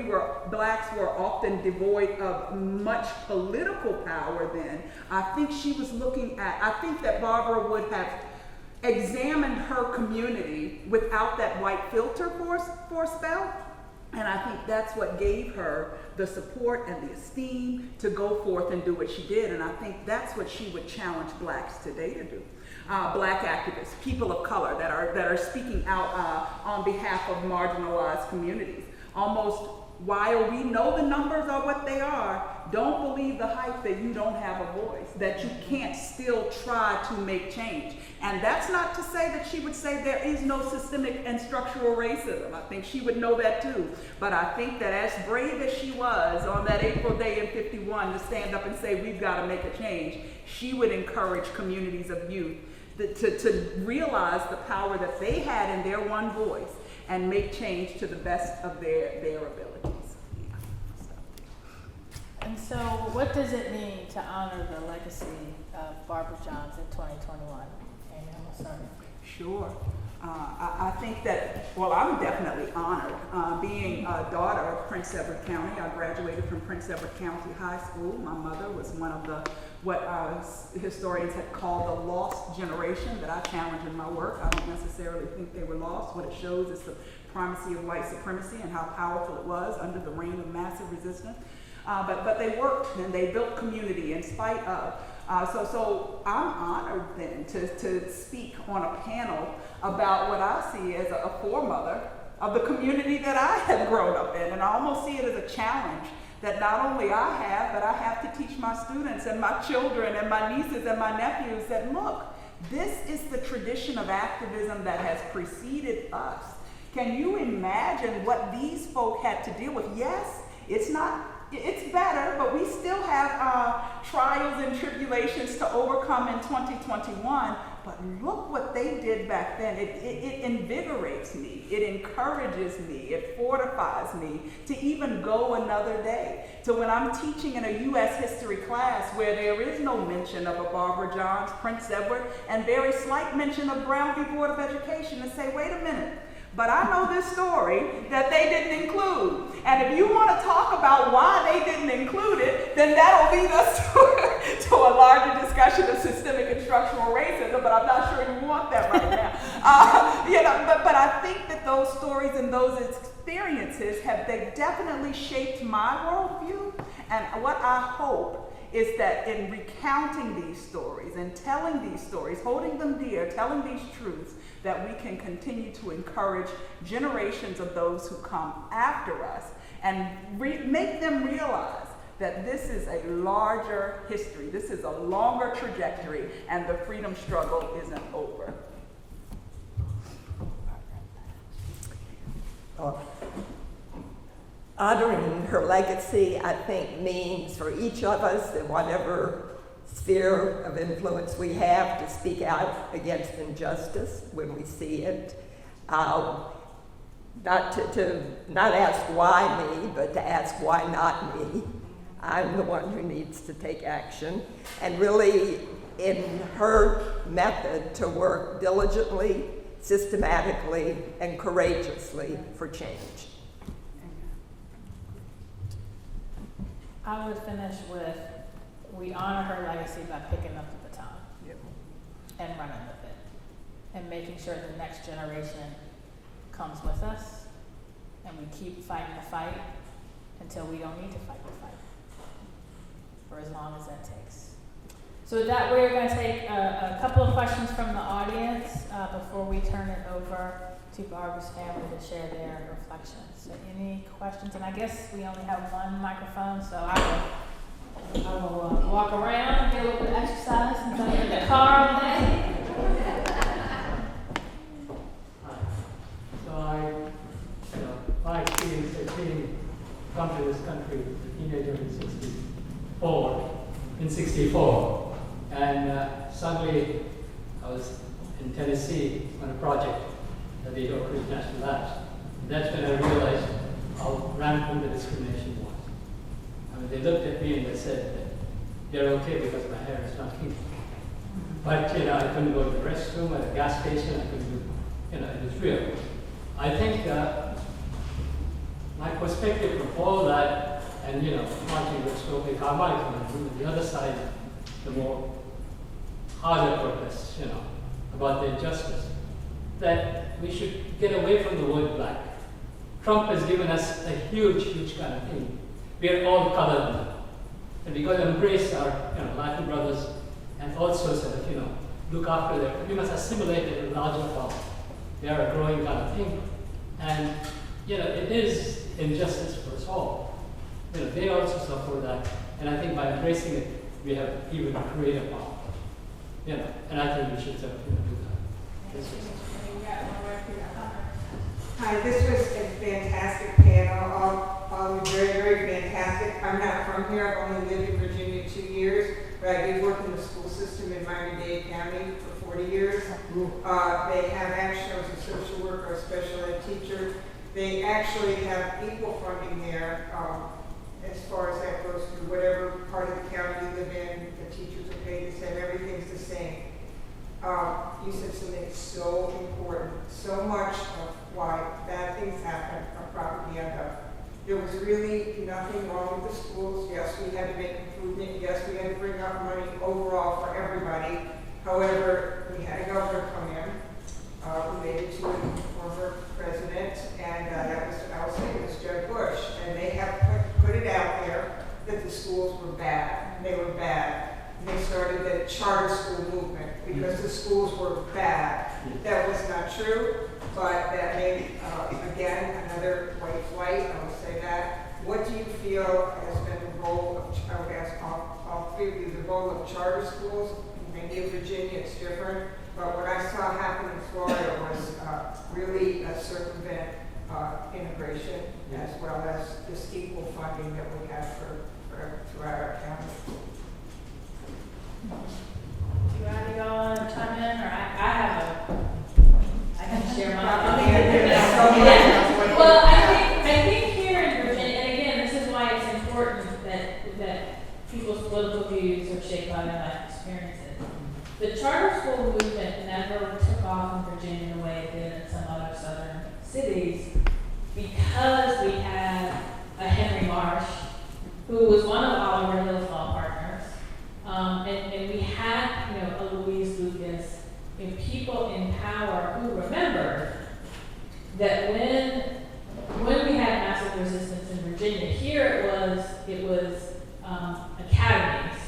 blacks were often devoid of much political power then. I think that Barbara would have examined her community without that white filter for a spell. And I think that's what gave her the support and the esteem to go forth and do what she did. And I think that's what she would challenge blacks today to do. Black activists, people of color that are speaking out on behalf of marginalized communities. Almost, while we know the numbers are what they are, don't believe the hype that you don't have a voice, that you can't still try to make change. And that's not to say that she would say there is no systemic and structural racism. I think she would know that too. But I think that as brave as she was on that April day in '51 to stand up and say, we've got to make a change, she would encourage communities of youth to realize the power that they had in their one voice and make change to the best of their abilities. And so what does it mean to honor the legacy of Barbara Johns in 2021? Amy, I'm gonna start. Sure. I think that, well, I'm definitely honored. Being a daughter of Prince Edward County, I graduated from Prince Edward County High School. My mother was one of what historians had called the lost generation that I challenge in my work. I don't necessarily think they were lost. What it shows is the primacy of white supremacy and how powerful it was under the reign of massive resistance. But they worked and they built community in spite of. So I'm honored then to speak on a panel about what I see as a foremother of the community that I have grown up in. And I almost see it as a challenge that not only I have, but I have to teach my students and my children and my nieces and my nephews that, look, this is the tradition of activism that has preceded us. Can you imagine what these folk had to deal with? Yes, it's better, but we still have trials and tribulations to overcome in 2021. But look what they did back then. It invigorates me. It encourages me. It fortifies me to even go another day. So when I'm teaching in a U.S. history class where there is no mention of a Barbara Johns, Prince Edward, and very slight mention of Brown v. Board of Education, and say, wait a minute, but I know this story that they didn't include. And if you want to talk about why they didn't include it, then that'll lead us to a larger discussion of systemic and structural racism, but I'm not sure you want that right now. But I think that those stories and those experiences they've definitely shaped my worldview. And what I hope is that in recounting these stories and telling these stories, holding them dear, telling these truths, that we can continue to encourage generations of those who come after us and make them realize that this is a larger history, this is a longer trajectory, and the freedom struggle isn't over. Honoring her legacy, I think, means for each of us, in whatever sphere of influence we have to speak out against injustice when we see it. Not to not ask why me, but to ask why not me. I'm the one who needs to take action, and really in her method to work diligently, systematically, and courageously for change. I would finish with, we honor her legacy by picking up the baton and running with it, and making sure the next generation comes with us, and we keep fighting the fight until we don't need to fight the fight, for as long as that takes. So with that, we're going to take a couple of questions from the audience before we turn it over to Barbara's family to share their reflections. So any questions? And I guess we only have one microphone, so I will walk around and get a little bit of exercise since I'm in the car all day. So my experience has been come to this country as a teenager in 64. And suddenly I was in Tennessee on a project at the Oak Ridge National Labs. And that's when I realized how rampant the discrimination was. I mean, they looked at me and they said that they're okay because my hair is not pink. But, I couldn't go to the restroom at a gas station. I couldn't do, it was real. I think my perspective of all that, and, marching with Stokely Carmichael, and the other side, the more harder protest, about the injustice, that we should get away from the word black. Trump has given us a huge, huge kind of thing. We are all colored now. And we got to embrace our Latin brothers and also sort of, look after them. We must assimilate it in a larger form. They are a growing kind of thing. And, it is injustice for us all. They also suffer that. And I think by embracing it, we have even a greater power. And I think we should sort of, do that. Hi, this was a fantastic panel. All was very, very fantastic. I'm not from here. I've only lived in Virginia 2 years, but I did work in the school system in Miami-Dade County for 40 years. They have actually, I was a social worker, a special ed teacher. They actually have equal funding there as far as that goes through whatever part of the county you live in. The teachers are paid the same. Everything's the same. You said something so important. So much of why bad things happen are propaganda. There was really nothing wrong with the schools. Yes, we had to make improvement. Yes, we had to bring up money overall for everybody. However, we had a governor come in related to a former president, and that was, I would say, it was Jeb Bush. And they have put it out there that the schools were bad. They were bad. And they started the charter school movement because the schools were bad. That was not true. But that made, again, another white flight, I would say that. What do you feel has been the role of, I would ask all three of you, the role of charter schools? Maybe in Virginia it's different, but what I saw happen in Florida was really circumvent integration as well as this equal funding that we have throughout our county. You ready to go on and chime in, or I can share my Well, I think here in Virginia, and again, this is why it's important that people's political views are shaped by their life experiences. The charter school movement never took off in Virginia the way it did in some other southern cities because we had a Henry Marsh, who was one of Oliver Hill's law partners, and we had, a Louise Lucas, and people in power who remembered that when we had massive resistance in Virginia, here it was academies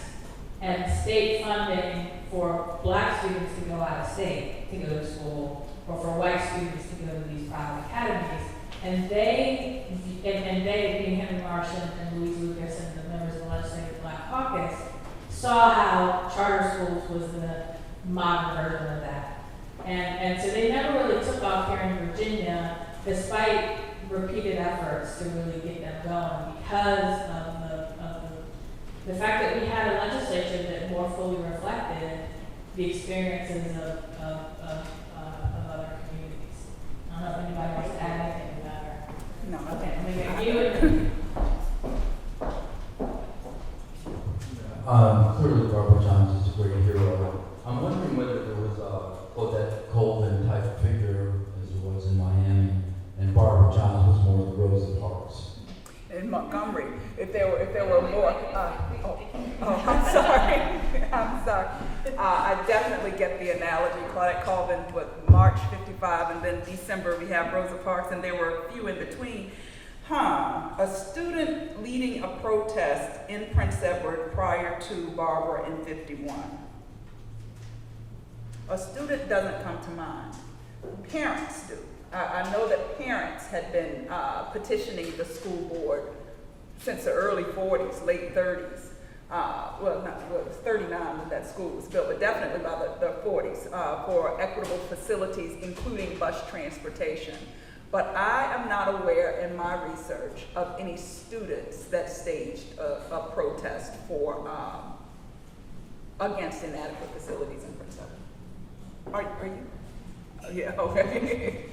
and state funding for black students to go out of state to go to school, or for white students to go to these private academies. And they being Henry Marsh and Louise Lucas and the members of the Legislative Black Caucus, saw how charter schools was the modern version of that. And so they never really took off here in Virginia, despite repeated efforts to really get them going because of the fact that we had a legislature that more fully reflected the experiences of other communities. I don't know if anybody wants to add anything to that or. No. Okay, let me get you and. Clearly Barbara Johns is a great hero. I'm wondering whether there was a Claudette Colvin type figure as there was in Miami, and Barbara Johns was more of the Rosa Parks. In Montgomery, if there were more, I'm sorry, I'm sorry. I definitely get the analogy. Claudette Colvin was March 55, and then December we have Rosa Parks, and there were a few in between. A student leading a protest in Prince Edward prior to Barbara in 51. A student doesn't come to mind. Parents do. I know that parents had been petitioning the school board since the early 40s, late 30s. It was 39 when that school was built, but definitely by the 40s for equitable facilities, including bus transportation. But I am not aware in my research of any students that staged a protest for against inadequate facilities in Prince Edward. Are you? Yeah, okay.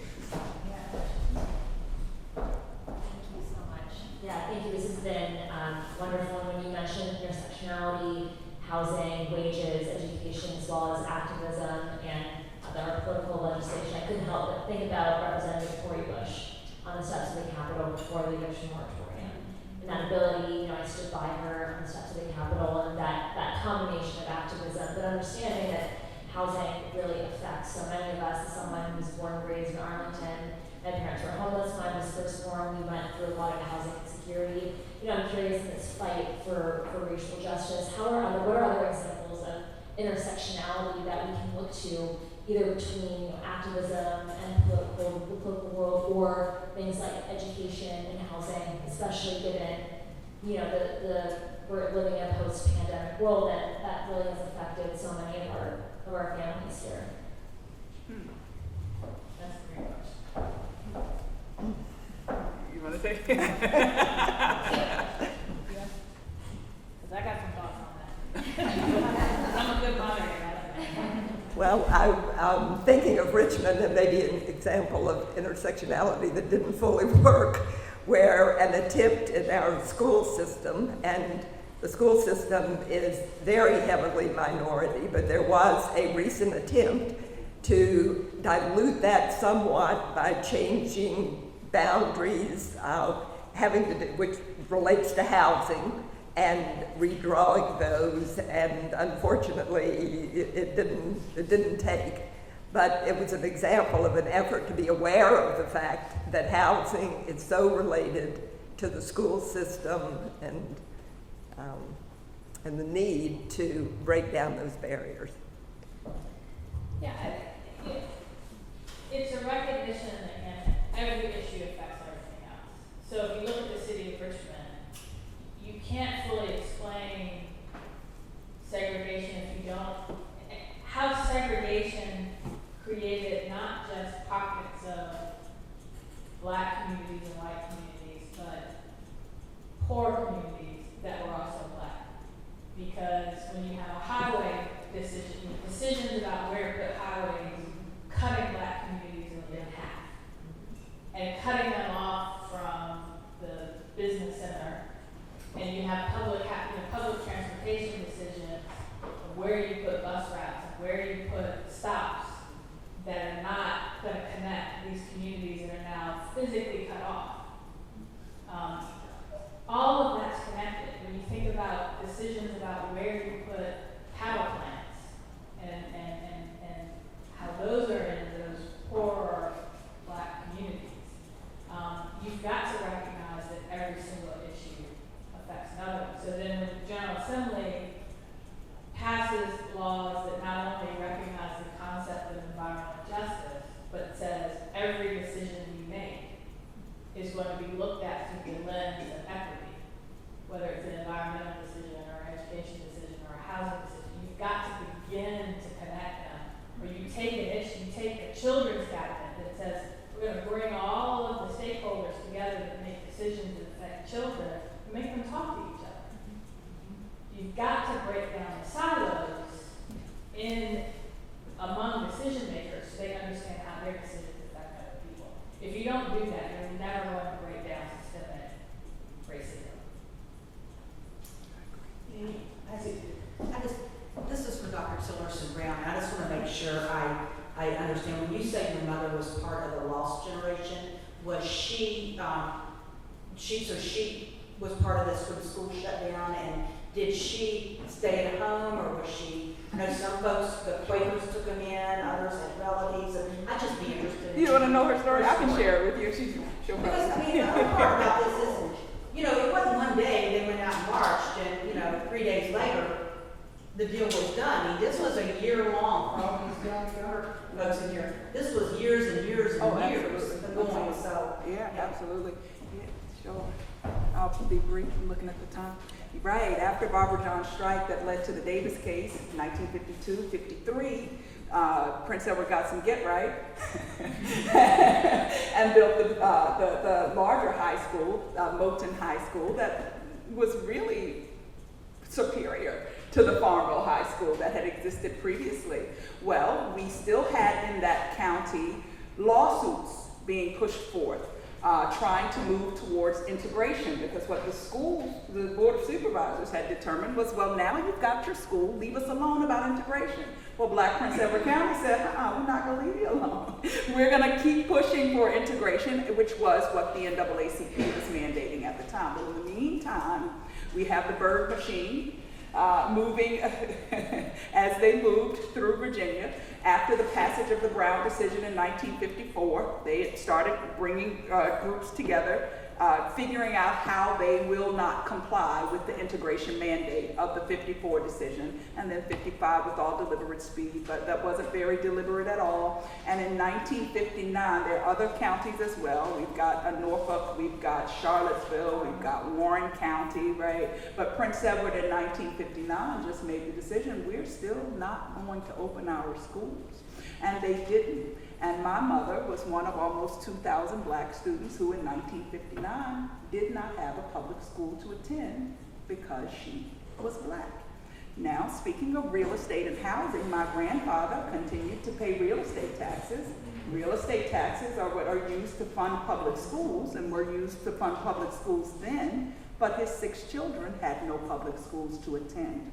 Yeah, thank you. This has been wonderful. When you mentioned intersectionality, housing, wages, education, as well as activism and our political legislation, I couldn't help but think about Representative Cori Bush on the steps of the Capitol before the eviction moratorium. And that ability, I stood by her on the steps of the Capitol, and that combination of activism, but understanding that housing really affects so many of us. As someone who's born and raised in Arlington, my parents were homeless when I was first born. We went through a lot of housing insecurity. I'm curious in this fight for racial justice, what are other examples of intersectionality that we can look to, either between activism and the political world, or things like education and housing, especially given we're living in a post-pandemic world that really has affected so many of our families here. That's a great question. You want to take it? Because I got some thoughts on that. I'm a good moderator. Well, I'm thinking of Richmond and maybe an example of intersectionality that didn't fully work, where an attempt in our school system, and the school system is very heavily minority, but there was a recent attempt to dilute that somewhat by changing boundaries, which relates to housing, and redrawing those, and unfortunately it didn't take. But it was an example of an effort to be aware of the fact that housing is so related to the school system, and the need to break down those barriers. Yeah, it's a recognition that every issue affects everything else. So if you look at the city of Richmond, you can't fully explain segregation if you don't. How segregation created not just pockets of Black communities and white communities, but poor communities that were also Black. Because when you have a highway decisions about where to put highways, cutting Black communities in half, and cutting them off from the business center, and you have public transportation decisions of where you put bus routes, and where you put stops that are not going to connect these communities that are now physically cut off. All of that's connected. When you think about decisions about where you put power plants and how those are in those poor Black communities, you've got to recognize that every single issue affects another. So then when the General Assembly passes laws that not only recognize the concept of environmental justice, but says every decision you make is going to be looked at through the lens of equity, whether it's an environmental decision or an education decision or a housing decision. You've got to begin to connect them. Or you take an issue, you take a children's cabinet that says we're going to bring all of the stakeholders together that make decisions that affect children and make them talk to each other. among decision makers, so they understand how their decisions affect other people. If you don't do that, you're never going to break down systemic racism. This is for Dr. Tillerson-Brown. I just want to make sure I understand. When you say your mother was part of the lost generation, was she was part of this when school shut down, and did she stay at home, or was she, I know some folks, the Quakers took them in, others had relatives, and I'd just be interested in. You want to know her story? I can share it with you. She'll Because, I mean, the other part about this is, it wasn't one day they went out and marched, and, 3 days later, the deal was done. I mean, this was a year long, for all these young folks in here. This was years and years and years going, so. Yeah, absolutely. Yeah, sure. I'll be brief. I'm looking at the time. Right, after Barbara John's strike that led to the Davis case, 1952-53, Prince Edward got some get right and built the larger high school, Moton High School, that was really superior to the Farmville High School that had existed previously. Well, we still had in that county lawsuits being pushed forth, trying to move towards integration, because what the Board of Supervisors had determined was, well, now you've got your school, leave us alone about integration. Well, Black Prince Edward County said, we're not going to leave you alone. We're going to keep pushing for integration, which was what the NAACP was mandating at the time. But in the meantime, we have the bird machine moving as they moved through Virginia. After the passage of the Brown decision in 1954, they had started bringing groups together, figuring out how they will not comply with the integration mandate of the 54 decision, and then 55 with all deliberate speed, but that wasn't very deliberate at all. And in 1959, there are other counties as well. We've got Norfolk, we've got Charlottesville, we've got Warren County, right? But Prince Edward in 1959 just made the decision, we're still not going to open our schools. And they didn't. And my mother was one of almost 2,000 Black students who in 1959 did not have a public school to attend because she was Black. Now, speaking of real estate and housing, my grandfather continued to pay real estate taxes. Real estate taxes are what are used to fund public schools, and were used to fund public schools then, but his 6 children had no public schools to attend.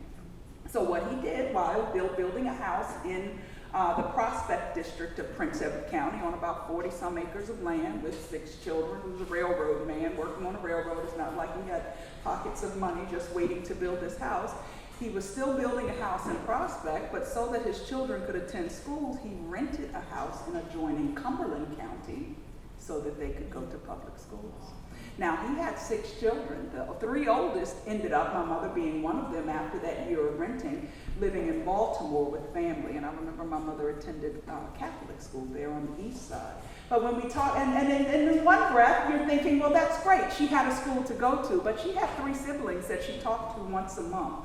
So what he did while building a house in the Prospect District of Prince Edward County on about 40-some acres of land with 6 children. He was a railroad man working on a railroad. It's not like he had pockets of money just waiting to build this house. He was still building a house in Prospect, but so that his children could attend schools, he rented a house in adjoining Cumberland County so that they could go to public schools. Now, he had 6 children. The 3 oldest ended up, my mother being one of them after that year of renting, living in Baltimore with family. And I remember my mother attended Catholic school there on the east side. But when we talk, and in one breath, you're thinking, well, that's great. She had a school to go to, but she had 3 siblings that she talked to once a month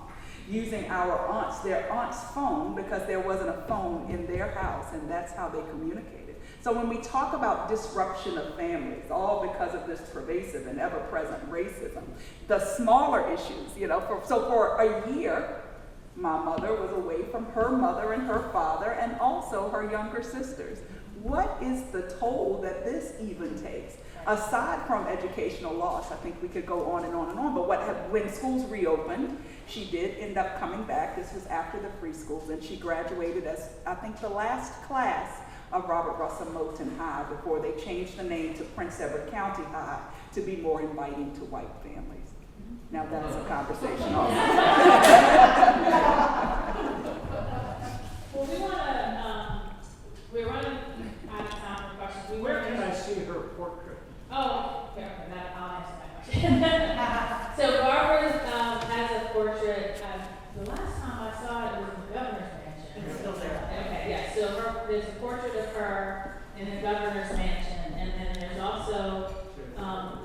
using their aunt's phone, because there wasn't a phone in their house, and that's how they communicated. So when we talk about disruption of families, all because of this pervasive and ever-present racism, the smaller issues, so for a year, my mother was away from her mother and her father, and also her younger sisters. What is the toll that this even takes? Aside from educational loss, I think we could go on and on and on, but when schools reopened, she did end up coming back. This was after the free schools, and she graduated as, I think, the last class of Robert Russell Moton High before they changed the name to Prince Edward County High to be more inviting to white families. Now that's a conversation also. Well, we're running out of time for questions. Where can I see her portrait? Oh, okay, I'll answer that question. So Barbara has a portrait. The last time I saw it was in the governor's mansion. It's still there. Okay, yeah. So there's a portrait of her in the governor's mansion, and then there's also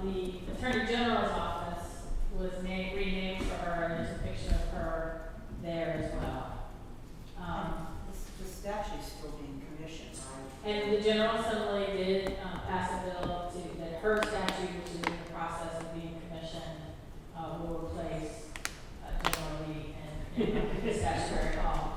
the Attorney General's office was renamed for her, and there's a picture of her there as well. The statue's still being commissioned, right? And the General Assembly did pass a bill that her statue, which is in the process of being commissioned, will replace General Lee and the statutory hall.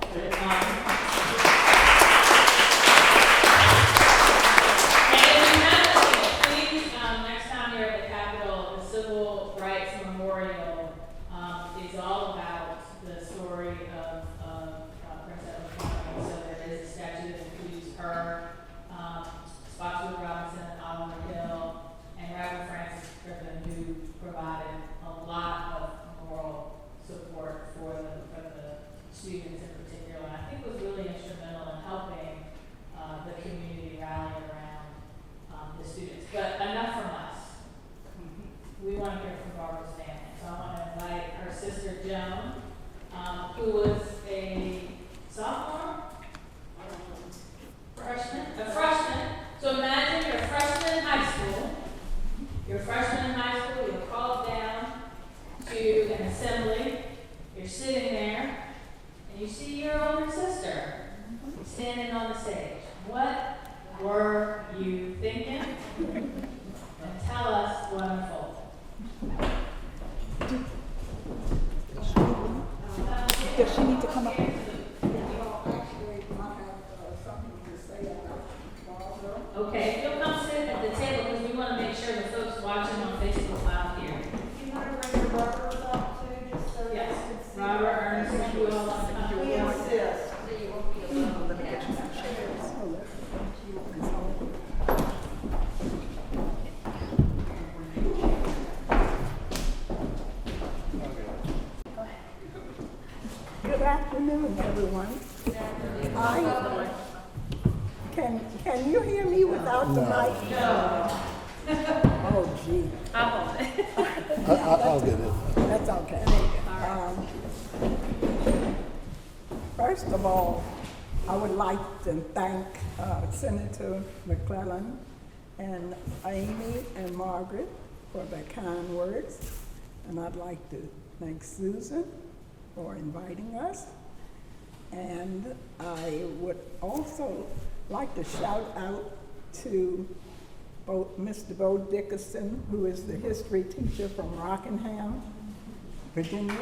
a freshman. So imagine you're a freshman in high school. You're a freshman in high school, you're called down to an assembly. You're sitting there, and you see your older sister standing on the stage. What were you thinking? And tell us what unfolded. Does she need to come up? Okay, if you'll come sit at the table, because we want to make sure the folks watching on Facebook Live here. You want to bring your brothers up too, just so Yes, they can see? Robert, Ernest, and you all want to come. We insist. Let me get you some chairs. Good afternoon, everyone. Can you hear me without the mic? No. Oh, gee. I'll get it. That's okay. First of all, I would like to thank Senator McClellan and Amy and Margaret for their kind words. And I'd like to thank Susan for inviting us. And I would also like to shout out to both Mr. Bo Dickerson, who is the history teacher from Rockingham, Virginia.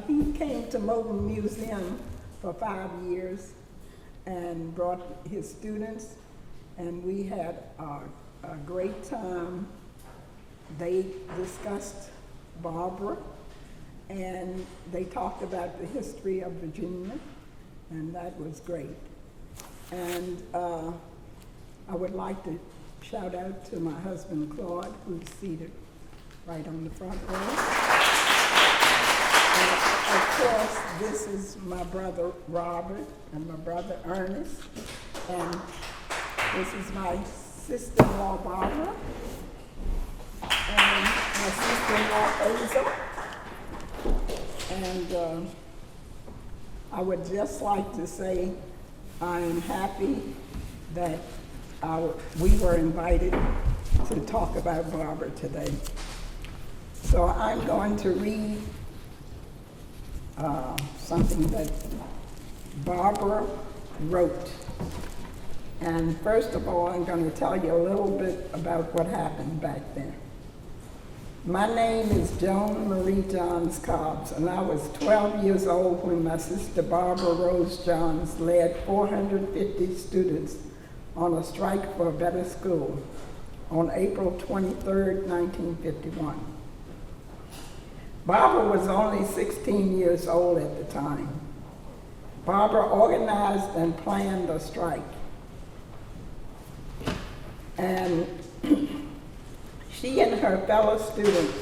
He came to Moulton Museum for 5 years and brought his students, and we had a great time. They discussed Barbara, and they talked about the history of Virginia, and that was great. And I would like to shout out to my husband, Claude, who's seated right on the front row. And of course, this is my brother, Robert, and my brother, Ernest, and this is my sister-in-law, Barbara, and my sister-in-law, Hazel. And I would just like to say I am happy that we were invited to talk about Barbara today. So I'm going to read something that Barbara wrote. And first of all, I'm going to tell you a little bit about what happened back then. My name is Joan Marie Johns Cobbs, and I was 12 years old when my sister Barbara Rose Johns led 450 students on a strike for a better school on April 23rd, 1951. Barbara was only 16 years old at the time. Barbara organized and planned a strike. And she and her fellow students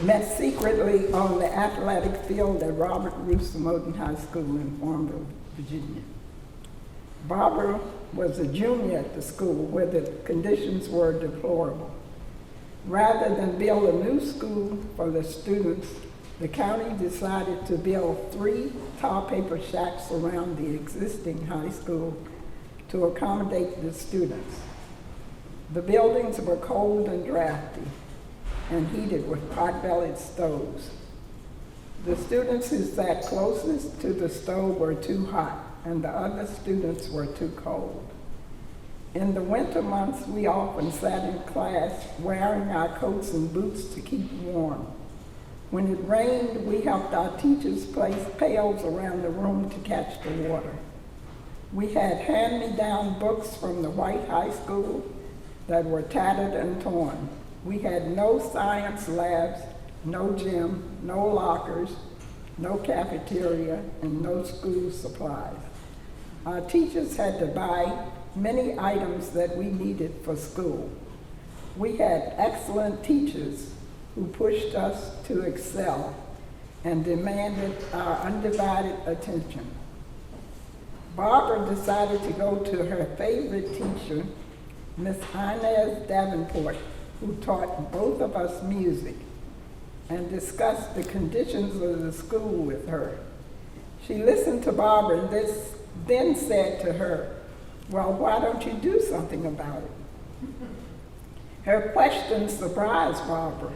met secretly on the athletic field at Robert Russo Moulton High School in Farmville, Virginia. Barbara was a junior at the school where the conditions were deplorable. Rather than build a new school for the students, the county decided to build 3 tar paper shacks around the existing high school to accommodate the students. The buildings were cold and drafty and heated with pot-bellied stoves. The students who sat closest to the stove were too hot, and the other students were too cold. In the winter months, we often sat in class wearing our coats and boots to keep warm. When it rained, we helped our teachers place pails around the room to catch the water. We had hand-me-down books from the white high school that were tattered and torn. We had no science labs, no gym, no lockers, no cafeteria, and no school supplies. Our teachers had to buy many items that we needed for school. We had excellent teachers who pushed us to excel and demanded our undivided attention. Barbara decided to go to her favorite teacher, Miss Inez Davenport, who taught both of us music and discussed the conditions of the school with her. She listened to Barbara and then said to her, "Well, why don't you do something about it?" Her question surprised Barbara,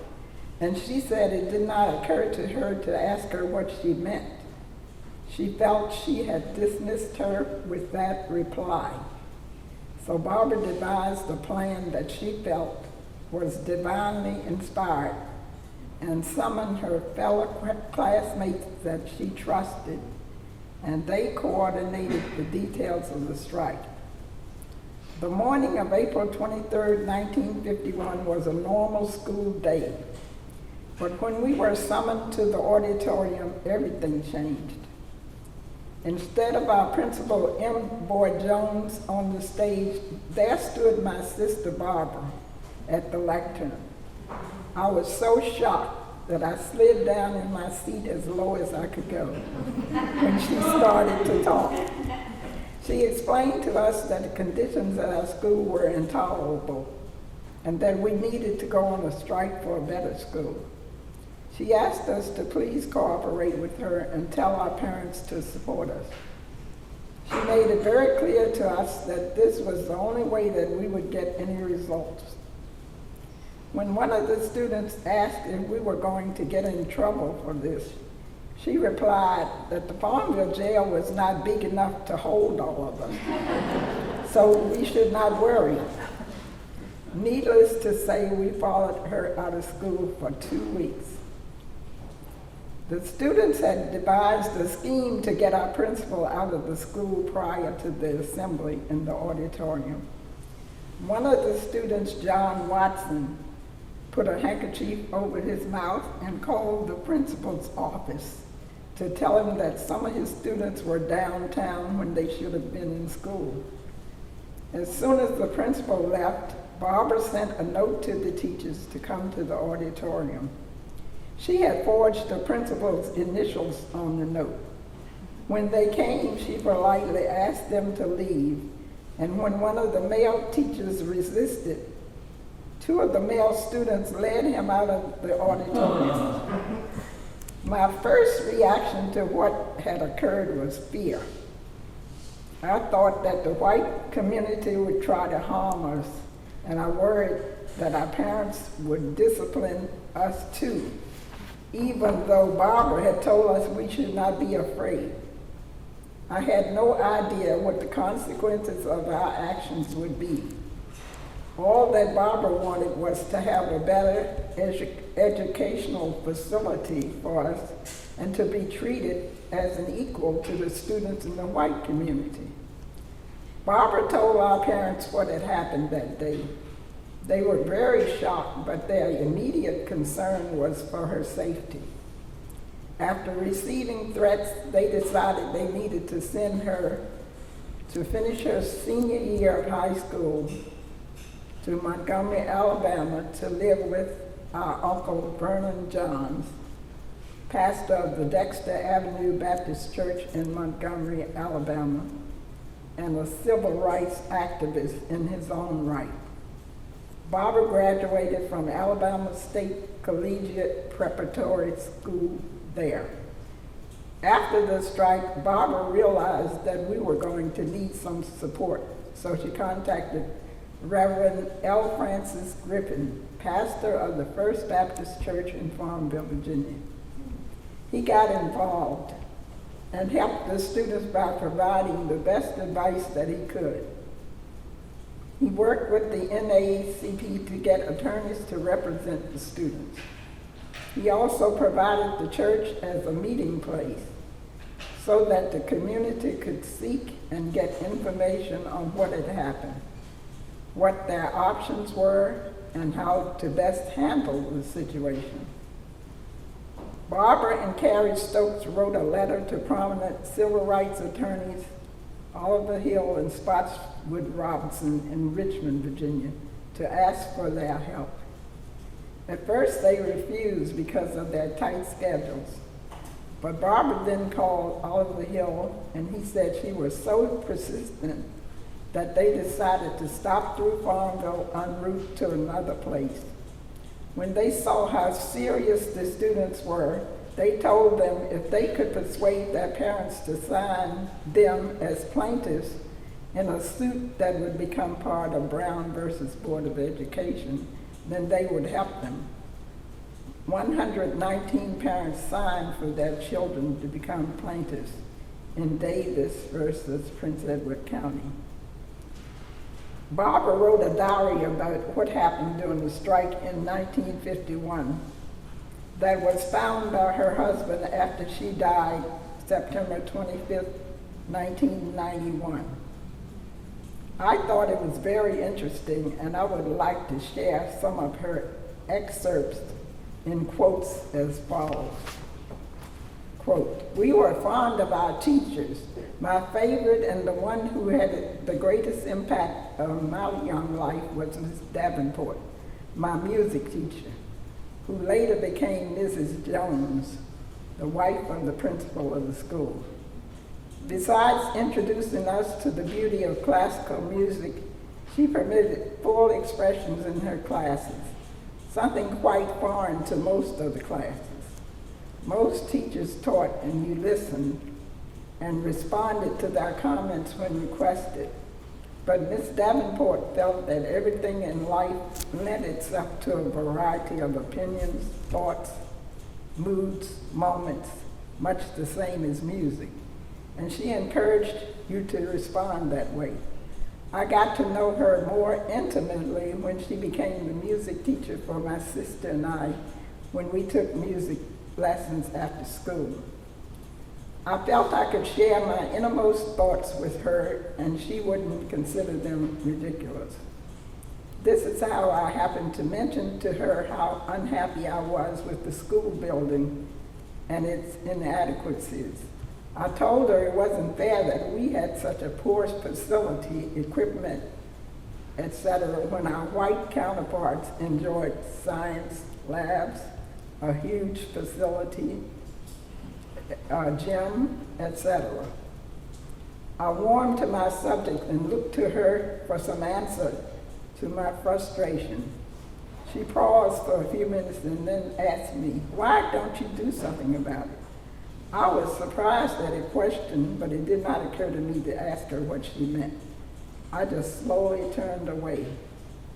and she said it did not occur to her to ask her what she meant. She felt she had dismissed her with that reply. So Barbara devised a plan that she felt was divinely inspired and summoned her fellow classmates that she trusted, and they coordinated the details of the strike. The morning of April 23, 1951 was a normal school day, but when we were summoned to the auditorium, everything changed. Instead of our principal, M. Boyd Jones, on the stage, there stood my sister Barbara at the lectern. I was so shocked that I slid down in my seat as low as I could go when she started to talk. She explained to us that the conditions at our school were intolerable and that we needed to go on a strike for a better school. She asked us to please cooperate with her and tell our parents to support us. She made it very clear to us that this was the only way that we would get any results. When one of the students asked if we were going to get in trouble for this, she replied that the Farmville jail was not big enough to hold all of us, so we should not worry. Needless to say, we followed her out of school for 2 weeks. The students had devised a scheme to get our principal out of the school prior to the assembly in the auditorium. One of the students, John Watson, put a handkerchief over his mouth and called the principal's office to tell him that some of his students were downtown when they should have been in school. As soon as the principal left, Barbara sent a note to the teachers to come to the auditorium. She had forged the principal's initials on the note. When they came, she politely asked them to leave, and when one of the male teachers resisted, 2 of the male students led him out of the auditorium. My first reaction to what had occurred was fear. I thought that the white community would try to harm us, and I worried that our parents would discipline us too, even though Barbara had told us we should not be afraid. I had no idea what the consequences of our actions would be. All that Barbara wanted was to have a better educational facility for us and to be treated as an equal to the students in the white community. Barbara told our parents what had happened that day. They were very shocked, but their immediate concern was for her safety. After receiving threats, they decided they needed to send her to finish her senior year of high school to Montgomery, Alabama, to live with our Uncle Vernon Johns, pastor of the Dexter Avenue Baptist Church in Montgomery, Alabama, and a civil rights activist in his own right. Barbara graduated from Alabama State Collegiate Preparatory School there. After the strike, Barbara realized that we were going to need some support, so she contacted Reverend L. Francis Griffin, pastor of the First Baptist Church in Farmville, Virginia. He got involved and helped the students by providing the best advice that he could. He worked with the NAACP to get attorneys to represent the students. He also provided the church as a meeting place so that the community could seek and get information on what had happened, what their options were, and how to best handle the situation. Barbara and Carrie Stokes wrote a letter to prominent civil rights attorneys Oliver Hill and Spotswood Robinson in Richmond, Virginia, to ask for their help. At first they refused because of their tight schedules, but Barbara then called Oliver Hill, and he said she was so persistent that they decided to stop through Farmville en route to another place. When they saw how serious the students were, they told them if they could persuade their parents to sign them as plaintiffs in a suit that would become part of Brown versus Board of Education, then they would help them. 119 parents signed for their children to become plaintiffs in Davis versus Prince Edward County. Barbara wrote a diary about what happened during the strike in 1951 that was found by her husband after she died September 25th, 1991. I thought it was very interesting, and I would like to share some of her excerpts in quotes as follows. Quote, "We were fond of our teachers. My favorite and the one who had the greatest impact on my young life was Miss Davenport, my music teacher, who later became Mrs. Jones, the wife of the principal of the school. Besides introducing us to the beauty of classical music, she permitted full expressions in her classes, something quite foreign to most of the classes. Most teachers taught and you listened and responded to their comments when requested. But Miss Davenport felt that everything in life lent itself to a variety of opinions, thoughts, moods, moments, much the same as music. And she encouraged you to respond that way. I got to know her more intimately when she became the music teacher for my sister and I when we took music lessons after school. I felt I could share my innermost thoughts with her and she wouldn't consider them ridiculous. This is how I happened to mention to her how unhappy I was with the school building and its inadequacies. I told her it wasn't fair that we had such a poor facility, equipment, etc., when our white counterparts enjoyed science labs, a huge facility, a gym, etc. I warmed to my subject and looked to her for some answer to my frustration. She paused for a few minutes and then asked me, "Why don't you do something about it?" I was surprised at her question, but it did not occur to me to ask her what she meant. I just slowly turned away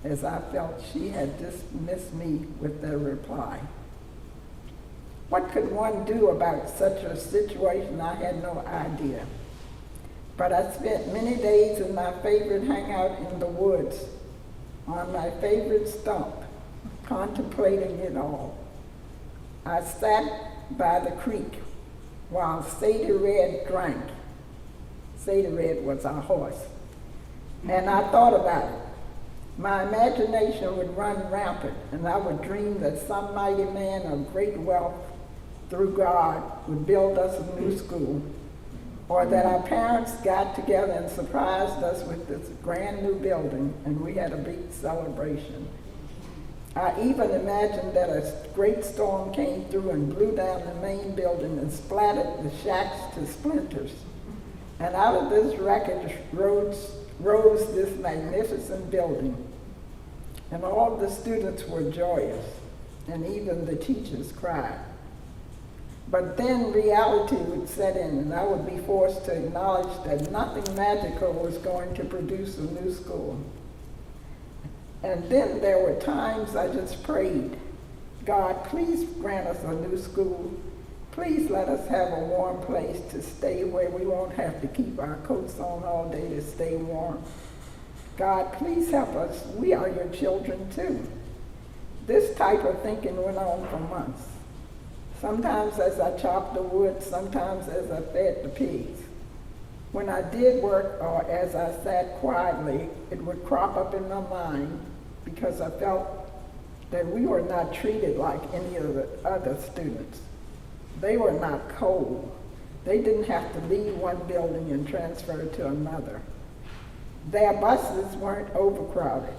as I felt she had dismissed me with the reply. What could one do about such a situation? I had no idea. But I spent many days in my favorite hangout in the woods, on my favorite stump, contemplating it all. I sat by the creek while Sadie Red drank. Sadie Red was our horse. And I thought about it. My imagination would run rampant, and I would dream that some mighty man of great wealth through God would build us a new school, or that our parents got together and surprised us with this grand new building and we had a big celebration. I even imagined that a great storm came through and blew down the main building and splattered the shacks to splinters. And out of this wreckage rose this magnificent building. And all the students were joyous, and even the teachers cried. But then reality would set in, and I would be forced to acknowledge that nothing magical was going to produce a new school. And then there were times I just prayed, God, please grant us a new school. Please let us have a warm place to stay where we won't have to keep our coats on all day to stay warm. God, please help us. We are your children too. This type of thinking went on for months. Sometimes as I chopped the wood, sometimes as I fed the pigs. When I did work or as I sat quietly, it would crop up in my mind because I felt that we were not treated like any of the other students. They were not cold. They didn't have to leave one building and transfer to another. Their buses weren't overcrowded.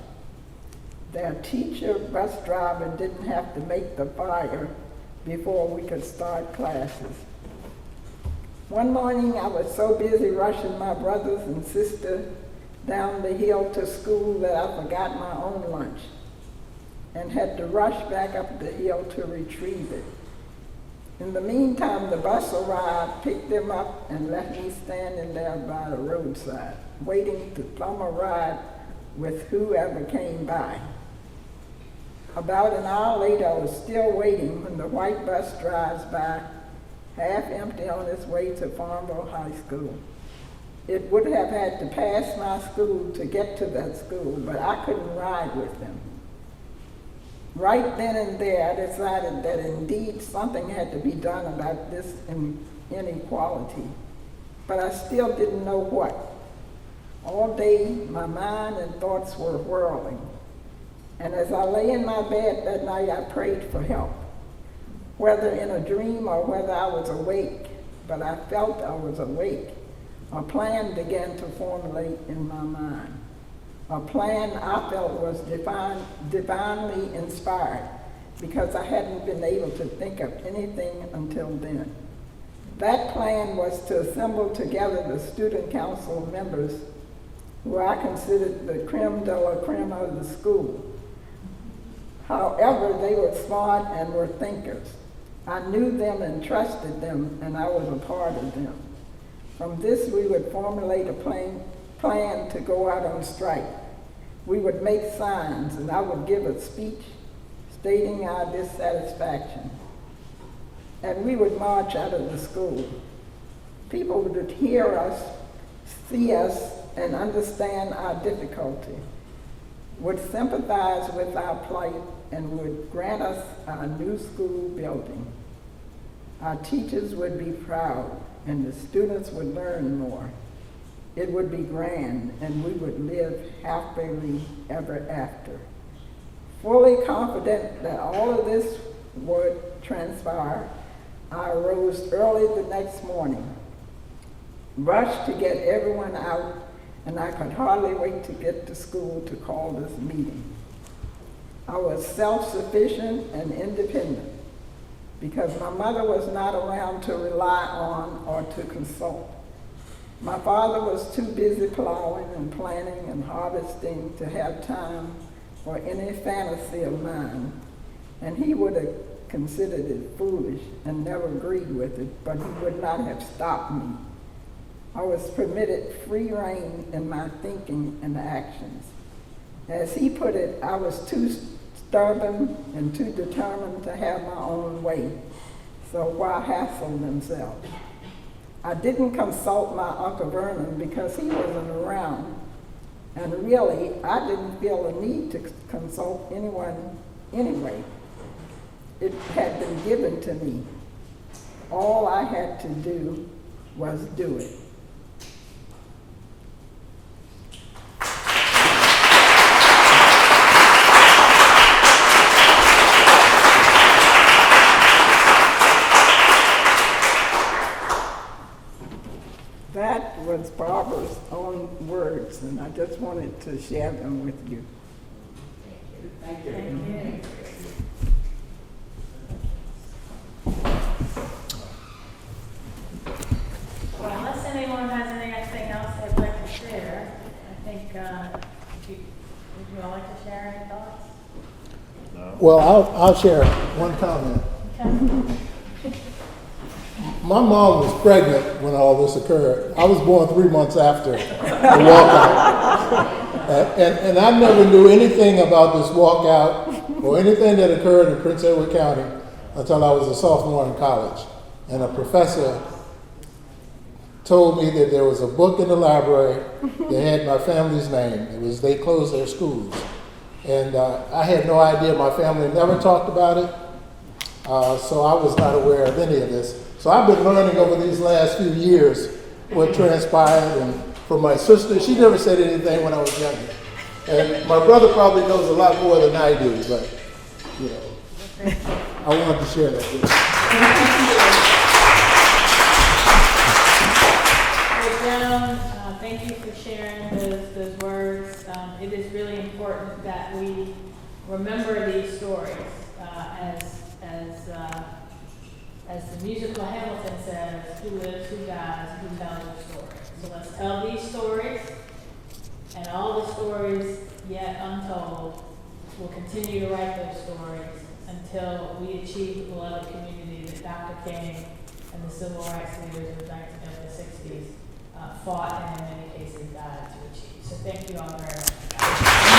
Their teacher, bus driver didn't have to make the fire before we could start classes. One morning I was so busy rushing my brothers and sister down the hill to school that I forgot my own lunch and had to rush back up the hill to retrieve it. In the meantime, the bus arrived, picked them up, and left me standing there by the roadside, waiting to plumb a ride with whoever came by. About an hour later, I was still waiting when the white bus drives by, half empty on its way to Farmville High School. It would have had to pass my school to get to that school, but I couldn't ride with them. Right then and there, I decided that indeed something had to be done about this inequality, but I still didn't know what. All day, my mind and thoughts were whirling, and as I lay in my bed that night, I prayed for help, whether in a dream or whether I was awake, but I felt I was awake. A plan began to formulate in my mind. A plan I felt was divinely inspired because I hadn't been able to think of anything until then. That plan was to assemble together the student council members who I considered the creme de la creme of the school. However, they were smart and were thinkers. I knew them and trusted them, and I was a part of them. From this, we would formulate a plan to go out on strike. We would make signs, and I would give a speech stating our dissatisfaction. And we would march out of the school. People would hear us, see us, and understand our difficulty, would sympathize with our plight, and would grant us our new school building. Our teachers would be proud, and the students would learn more. It would be grand, and we would live happily ever after. Fully confident that all of this would transpire, I arose early the next morning, rushed to get everyone out, and I could hardly wait to get to school to call this meeting. I was self-sufficient and independent because my mother was not around to rely on or to consult. My father was too busy plowing and planting and harvesting to have time for any fantasy of mine, and he would have considered it foolish and never agreed with it, but he would not have stopped me. I was permitted free rein in my thinking and actions. As he put it, I was too stubborn and too determined to have my own way, so why hassle themselves? I didn't consult my Uncle Vernon because he wasn't around, and really, I didn't feel a need to consult anyone anyway. It had been given to me. All I had to do was do it. That was Barbara's own words, and I just wanted to share them with you. Thank you. Thank you. Well, unless anyone has anything else they'd like to share, I think, would you all like to share any thoughts? Well, I'll share one comment. Okay. My mom was pregnant when all this occurred. I was born 3 months after the walkout. And I never knew anything about this walkout or anything that occurred in Prince Edward County until I was a sophomore in college. And a professor told me that there was a book in the library that had my family's name. They closed their schools. And I had no idea. My family never talked about it. So I was not aware of any of this. So I've been learning over these last few years what transpired, and from my sister, she never said anything when I was younger. And my brother probably knows a lot more than I do, but, you know, I wanted to share that with you. Joan, thank you for sharing those words. It is really important that we remember these stories as the musical Hamilton says, who lives, who dies, who tells the story. So let's tell these stories And all the stories yet untold, we'll continue to write those stories until we achieve the beloved community that Dr. King and the civil rights leaders of the 1960s fought and in many cases died to achieve. So thank you all very much.